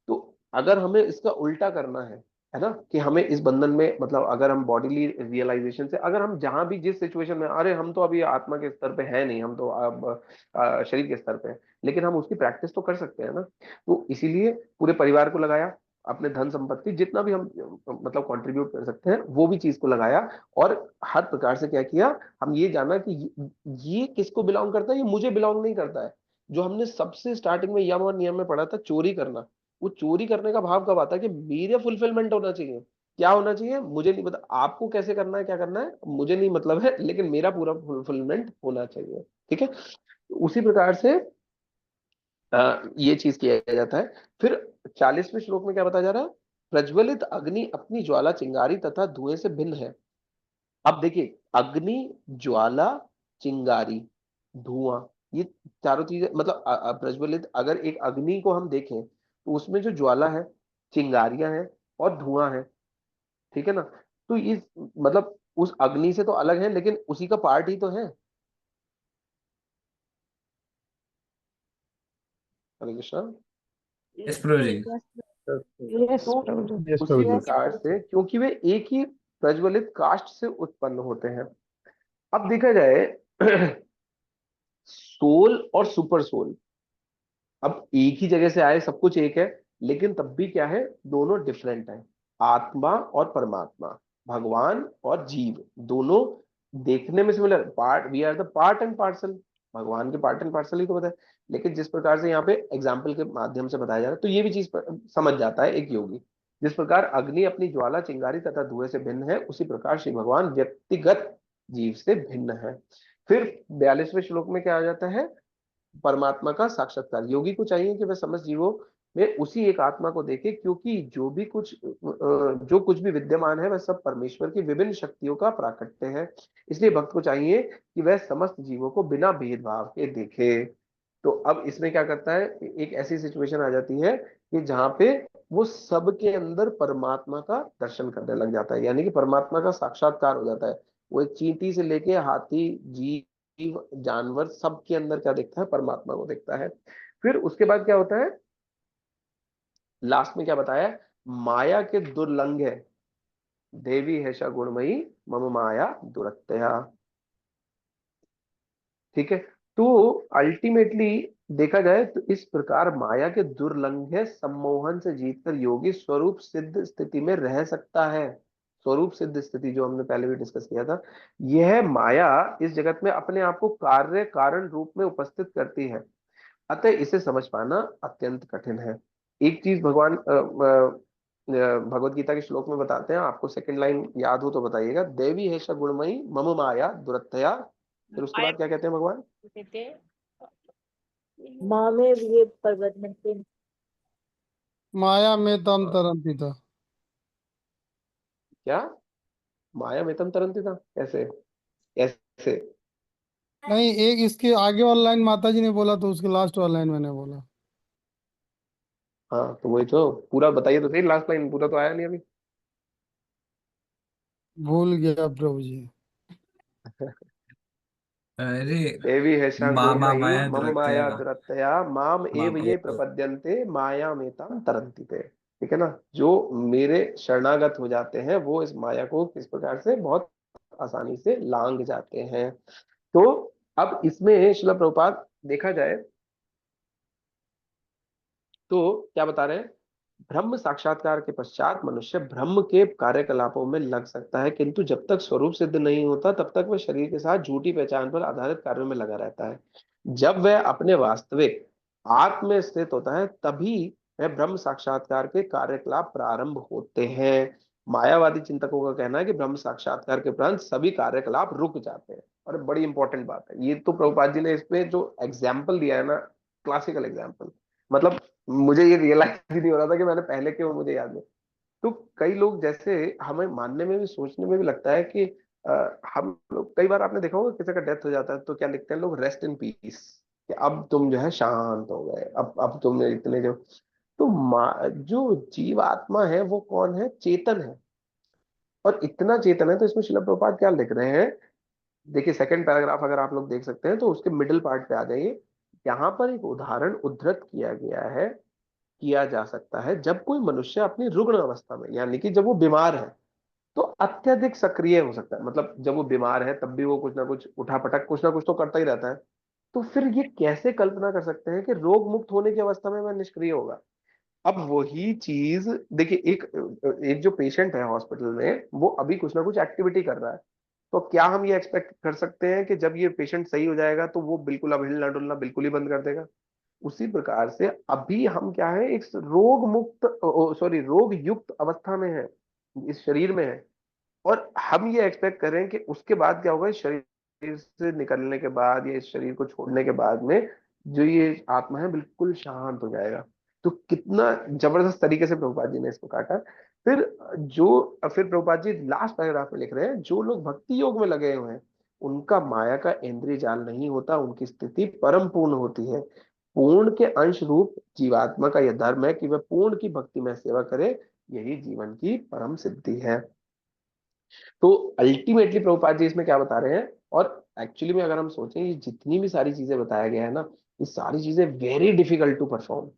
तो अगर हमें इसका उल्टा करना है ना, कि हमें इस बंधन में, मतलब अगर हम बॉडीली रियलाइजेशन से, अगर हम जहां भी जिस सिचुएशन में, अरे हम तो अभी आत्मा के स्तर पे है नहीं, हम तो अब शरीर के स्तर पे है, लेकिन हम उसकी प्रैक्टिस तो कर सकते हैं ना। तो इसीलिए पूरे परिवार को लगाया, अपने धन संपत्ति जितना भी हम मतलब कंट्रीब्यूट कर सकते हैं वो भी चीज को लगाया, और हर प्रकार से क्या किया, हम ये जाना कि ये किसको बिलोंग करता है, ये मुझे बिलोंग नहीं करता है। जो हमने सबसे स्टार्टिंग में यम और नियम में पढ़ा था, चोरी करना, वो चोरी करने का भाव कब आता है कि मेरे फुलफिलमेंट होना चाहिए। क्या होना चाहिए मुझे नहीं पता, आपको कैसे करना है क्या करना है मुझे नहीं मतलब है, लेकिन मेरा पूरा फुलफिलमेंट होना चाहिए। ठीक है, उसी प्रकार से ये चीज किया जाता है। फिर 40वें श्लोक में क्या बताया जा रहा है, प्रज्वलित अग्नि अपनी ज्वाला चिंगारी तथा धुएं से भिन्न है। अब देखिए, अग्नि, ज्वाला, चिंगारी, धुआं, ये चारों चीजें मतलब प्रज्वलित, अगर एक अग्नि को हम देखें तो उसमें जो ज्वाला है, चिंगारियां हैं और धुआं है, ठीक है ना। तो इस मतलब उस अग्नि से तो अलग है लेकिन उसी का पार्ट ही तो है। हरे कृष्णा। यस प्रभु जी। यस तो प्रभु जी। यस उसी प्रभु जी। प्रकार से क्योंकि वे एक ही प्रज्वलित काष्ठ से उत्पन्न होते हैं। अब देखा जाए सोल और सुपर सोल, अब एक ही जगह से आए, सब कुछ एक है, लेकिन तब भी क्या है, दोनों डिफरेंट है। आत्मा और परमात्मा, भगवान और जीव, दोनों देखने में similar, part, we are the part and parcel, भगवान के पार्ट एंड पार्सल ही तो बताए। लेकिन जिस प्रकार से यहाँ पे एग्जाम्पल के माध्यम से बताया जा रहा है, तो ये भी चीज समझ जाता है एक योगी। जिस प्रकार अग्नि अपनी ज्वाला चिंगारी तथा धुएं से भिन्न है, उसी प्रकार श्री भगवान व्यक्तिगत जीव से भिन्न है। फिर 42वें श्लोक में क्या आ जाता है, परमात्मा का साक्षात्कार। योगी को चाहिए कि वह समस्त जीवों में उसी एक आत्मा को देखे, क्योंकि जो कुछ भी विद्यमान है वह सब परमेश्वर की विभिन्न शक्तियों का प्राकट्य है। इसलिए भक्त को चाहिए कि वह समस्त जीवों को बिना भेदभाव के देखे। तो अब इसमें क्या करता है, एक ऐसी सिचुएशन आ जाती है कि जहां पे वो सबके अंदर परमात्मा का दर्शन करने लग जाता है, यानी कि परमात्मा का साक्षात्कार हो जाता है। वो एक चींटी से लेके हाथी, जीव, जानवर, सबके अंदर क्या देखता है, परमात्मा को देखता है। फिर उसके बाद क्या होता है, लास्ट में क्या बताया, माया के दुर्लंघ है, देवी हैषा गुणमयी मम माया दुरत्यया। ठीक है, तो अल्टीमेटली देखा जाए तो इस प्रकार माया के दुर्लंघ सम्मोहन से जीतकर योगी स्वरूप सिद्ध स्थिति में रह सकता है। स्वरूप सिद्ध स्थिति जो हमने पहले भी डिस्कस किया था, यह माया इस जगत में अपने आप को कार्य कारण रूप में उपस्थित करती है, अतः इसे समझ पाना अत्यंत कठिन है। एक चीज भगवान भगवत गीता के श्लोक में बताते हैं, आपको सेकंड लाइन याद हो तो बताइएगा, देवी हैषा गुणमयी मम माया दुरत्यया। फिर उसके बाद क्या कहते हैं भगवान, माँ में ये प्रबंधन माया में तम तरंती था। क्या माया में तम तरंती था, कैसे कैसे। नहीं, एक इसके आगे वाला लाइन माता जी ने बोला तो उसके लास्ट वाला लाइन मैंने बोला। हाँ तो वही तो, पूरा बताइए तो सही, लास्ट लाइन पूरा तो आया नहीं अभी। भूल गया प्रभु जी। अरे देवी हैषा मामा गुणमयी माया मम माया दुरत्यया दुरत्यया माम एव माम ये एव। प्रपद्यन्ते माया में ताम तरंती थे। ठीक है ना, जो मेरे शरणागत हो जाते हैं वो इस माया को किस प्रकार से बहुत आसानी से लांग जाते हैं। तो अब इसमें श्रील प्रभुपाद देखा जाए तो क्या बता रहे हैं, ब्रह्म साक्षात्कार के पश्चात मनुष्य ब्रह्म के कार्यकलापों में लग सकता है, किंतु जब तक स्वरूप सिद्ध नहीं होता तब तक वह शरीर के साथ झूठी पहचान पर आधारित कार्यों में लगा रहता है। जब वह अपने वास्तविक आत्म में स्थित होता है तभी वह ब्रह्म साक्षात्कार के कार्यकलाप प्रारंभ होते हैं। मायावादी चिंतकों का कहना है कि ब्रह्म साक्षात्कार के उपरांत सभी कार्यकलाप रुक जाते हैं। और बड़ी इंपॉर्टेंट बात है ये तो, प्रभुपाद जी ने इसमें जो एग्जाम्पल दिया है ना, क्लासिकल एग्जाम्पल, मतलब मुझे ये रियलाइज ही नहीं हो रहा था कि मैंने पहले क्यों, मुझे याद नहीं। तो कई लोग जैसे हमें मानने में भी, सोचने में भी लगता है कि हम लोग, कई बार आपने देखा होगा किसी का डेथ हो जाता है तो क्या लिखते हैं लोग, रेस्ट इन पीस, कि अब तुम जो है शांत हो गए, अब तुमने इतने जो, तो जो जीव आत्मा है वो कौन है, चेतन है। और इतना चेतन है तो इसमें शिला प्रभुपाद क्या लिख रहे हैं, देखिए सेकंड पैराग्राफ अगर आप लोग देख सकते हैं तो उसके मिडिल पार्ट पे आ जाइए। यहाँ पर एक उदाहरण उद्धृत किया गया है, किया जा सकता है जब कोई मनुष्य अपनी रुग्ण अवस्था में, यानी कि जब वो बीमार है तो अत्यधिक सक्रिय हो सकता है, मतलब जब वो बीमार है तब भी वो कुछ ना कुछ उठापटक कुछ ना कुछ तो करता ही रहता है। तो फिर ये कैसे कल्पना कर सकते हैं कि रोग मुक्त होने की अवस्था में वह निष्क्रिय होगा। अब वही चीज देखिए, एक एक जो पेशेंट है हॉस्पिटल में वो अभी कुछ ना कुछ एक्टिविटी कर रहा है, तो क्या हम ये एक्सपेक्ट कर सकते हैं कि जब ये पेशेंट सही हो जाएगा तो वो बिल्कुल अब हिलना डुलना बिल्कुल ही बंद कर देगा? उसी प्रकार से अभी हम क्या है, एक रोग मुक्त, सॉरी, रोग युक्त अवस्था में है, इस शरीर में है, और हम ये एक्सपेक्ट कर रहे हैं कि उसके बाद क्या होगा, इस शरीर से निकलने के बाद या इस शरीर को छोड़ने के बाद में जो ये आत्मा है बिल्कुल शांत हो जाएगा। तो कितना जबरदस्त तरीके से प्रभुपाद जी ने इसको काटा। फिर फिर प्रभुपाद जी लास्ट पैराग्राफ में लिख रहे हैं, जो लोग भक्ति योग में लगे हुए हैं उनका माया का इंद्रिय जाल नहीं होता, उनकी स्थिति परम पूर्ण होती है। पूर्ण के अंश रूप जीवात्मा का यह धर्म है कि वह पूर्ण की भक्ति में सेवा करे, यही जीवन की परम सिद्धि है। तो अल्टीमेटली प्रभुपाद जी इसमें क्या बता रहे हैं, और एक्चुअली में अगर हम सोचें, ये जितनी भी सारी चीजें बताया गया है ना, ये सारी चीजें वेरी डिफिकल्ट टू परफॉर्म,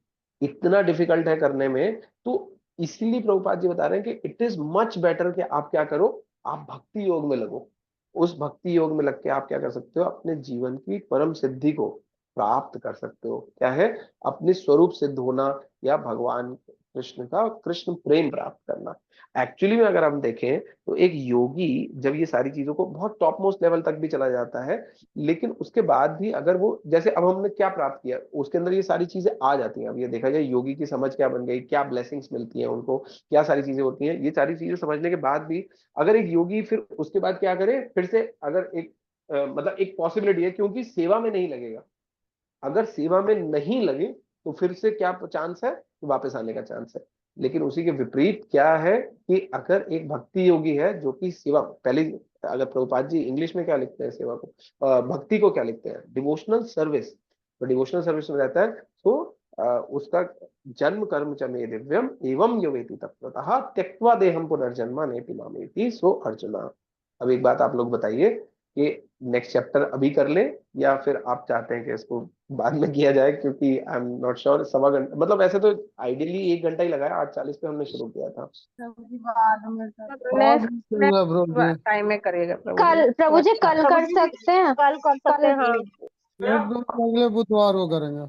इतना डिफिकल्ट है करने में। तो इसीलिए प्रभुपाद जी बता रहे हैं कि इट इज मच बेटर कि आप क्या करो, आप भक्ति योग में लगो। उस भक्ति योग में लग के आप क्या कर सकते हो, अपने जीवन की परम सिद्धि को प्राप्त कर सकते हो। क्या है? अपने स्वरूप सिद्ध होना, या भगवान कृष्ण का कृष्ण प्रेम प्राप्त करना। एक्चुअली में अगर हम देखें तो एक योगी जब ये सारी चीजों को बहुत टॉप मोस्ट लेवल तक भी चला जाता है, लेकिन उसके बाद भी अगर वो, जैसे अब हमने क्या प्राप्त किया, उसके अंदर ये सारी चीजें आ जाती हैं। अब ये देखा जाए योगी की समझ क्या बन गई, क्या ब्लेसिंग्स मिलती हैं उनको, क्या सारी चीजें होती हैं, ये सारी चीजें समझने के बाद भी अगर एक योगी फिर उसके बाद क्या करे, फिर से अगर एक मतलब एक पॉसिबिलिटी है, क्योंकि सेवा में नहीं लगेगा, अगर सेवा में नहीं लगे तो फिर से क्या चांस है, वापस आने का चांस है। लेकिन उसी के विपरीत क्या है कि अगर एक भक्ति योगी है जो कि सेवा पहले, अगर प्रभुपाद जी इंग्लिश में क्या लिखते हैं सेवा को, भक्ति को क्या लिखते हैं, डिवोशनल सर्विस। तो डिवोशनल सर्विस में रहता है, तो उसका जन्म कर्म च मे दिव्यम एवं यो वेति तत्वतः त्यक्त्वा देहम पुनर्जन्म नेति मामेति सो अर्जुना। अब एक बात आप लोग बताइए कि नेक्स्ट चैप्टर अभी कर लें या फिर आप चाहते हैं कि इसको बाद में किया जाए, क्योंकि आई एम नॉट श्योर, 1.25 घंटा, मतलब ऐसे तो आइडियली 1 घंटा ही लगाया, 8:40 पे हमने शुरू किया था। बाद में करूंगा ब्रो जी। टाइम में करेगा प्रभु जी। कल प्रभु जी कल कर सकते हैं। कल कर सकते हैं हाँ। नेक्स्ट ब्रो अगले बुधवार को करेंगे।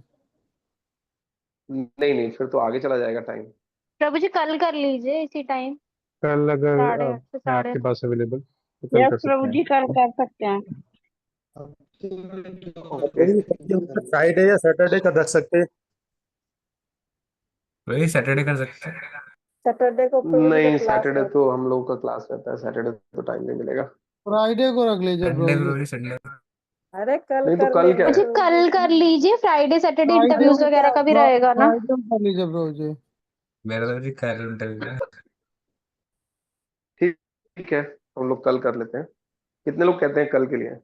नहीं नहीं, फिर तो आगे चला जाएगा टाइम। प्रभु जी कल कर लीजिए इसी टाइम, कल अगर 8:30 से है 8:30। आपके पास अवेलेबल तो कल यस कर सकते प्रभु हैं। जी कल कर सकते हैं। ओके, फ्राइडे या सैटरडे का रख सकते हैं। वही सैटरडे कर सकते हैं। सैटरडे को प्रभु जी का नहीं क्लास सैटरडे रहता तो है। हम लोगों का क्लास रहता है, सैटरडे तो टाइम नहीं मिलेगा। फ्राइडे को रख लीजिए ब्रो संडे जी। प्रभु जी, संडे। अरे कल नहीं तो कर कल क्या लेंगे मुझे है? प्रभु कल जी। कर लीजिए, फ्राइडे सैटरडे फ्राइडे इंटरव्यूज वगैरह का भी रहेगा ना। फ्राइडे को कर लीजिए ब्रो जी। मेरा प्रभु जी कल इंटरव्यू है। ठीक ठीक है, हम लोग कल कर लेते हैं। कितने लोग कहते हैं कल के लिए?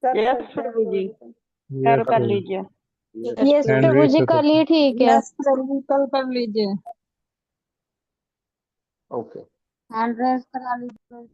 कर यस सकते हैं प्रभु प्रभु जी जी। कल यस कर लीजिए। यस प्रभु सैटरडे जी कर कल सकते ही हैं। ठीक है। यस प्रभु जी कल कर लीजिए। ओके। एड्रेस करा लीजिए।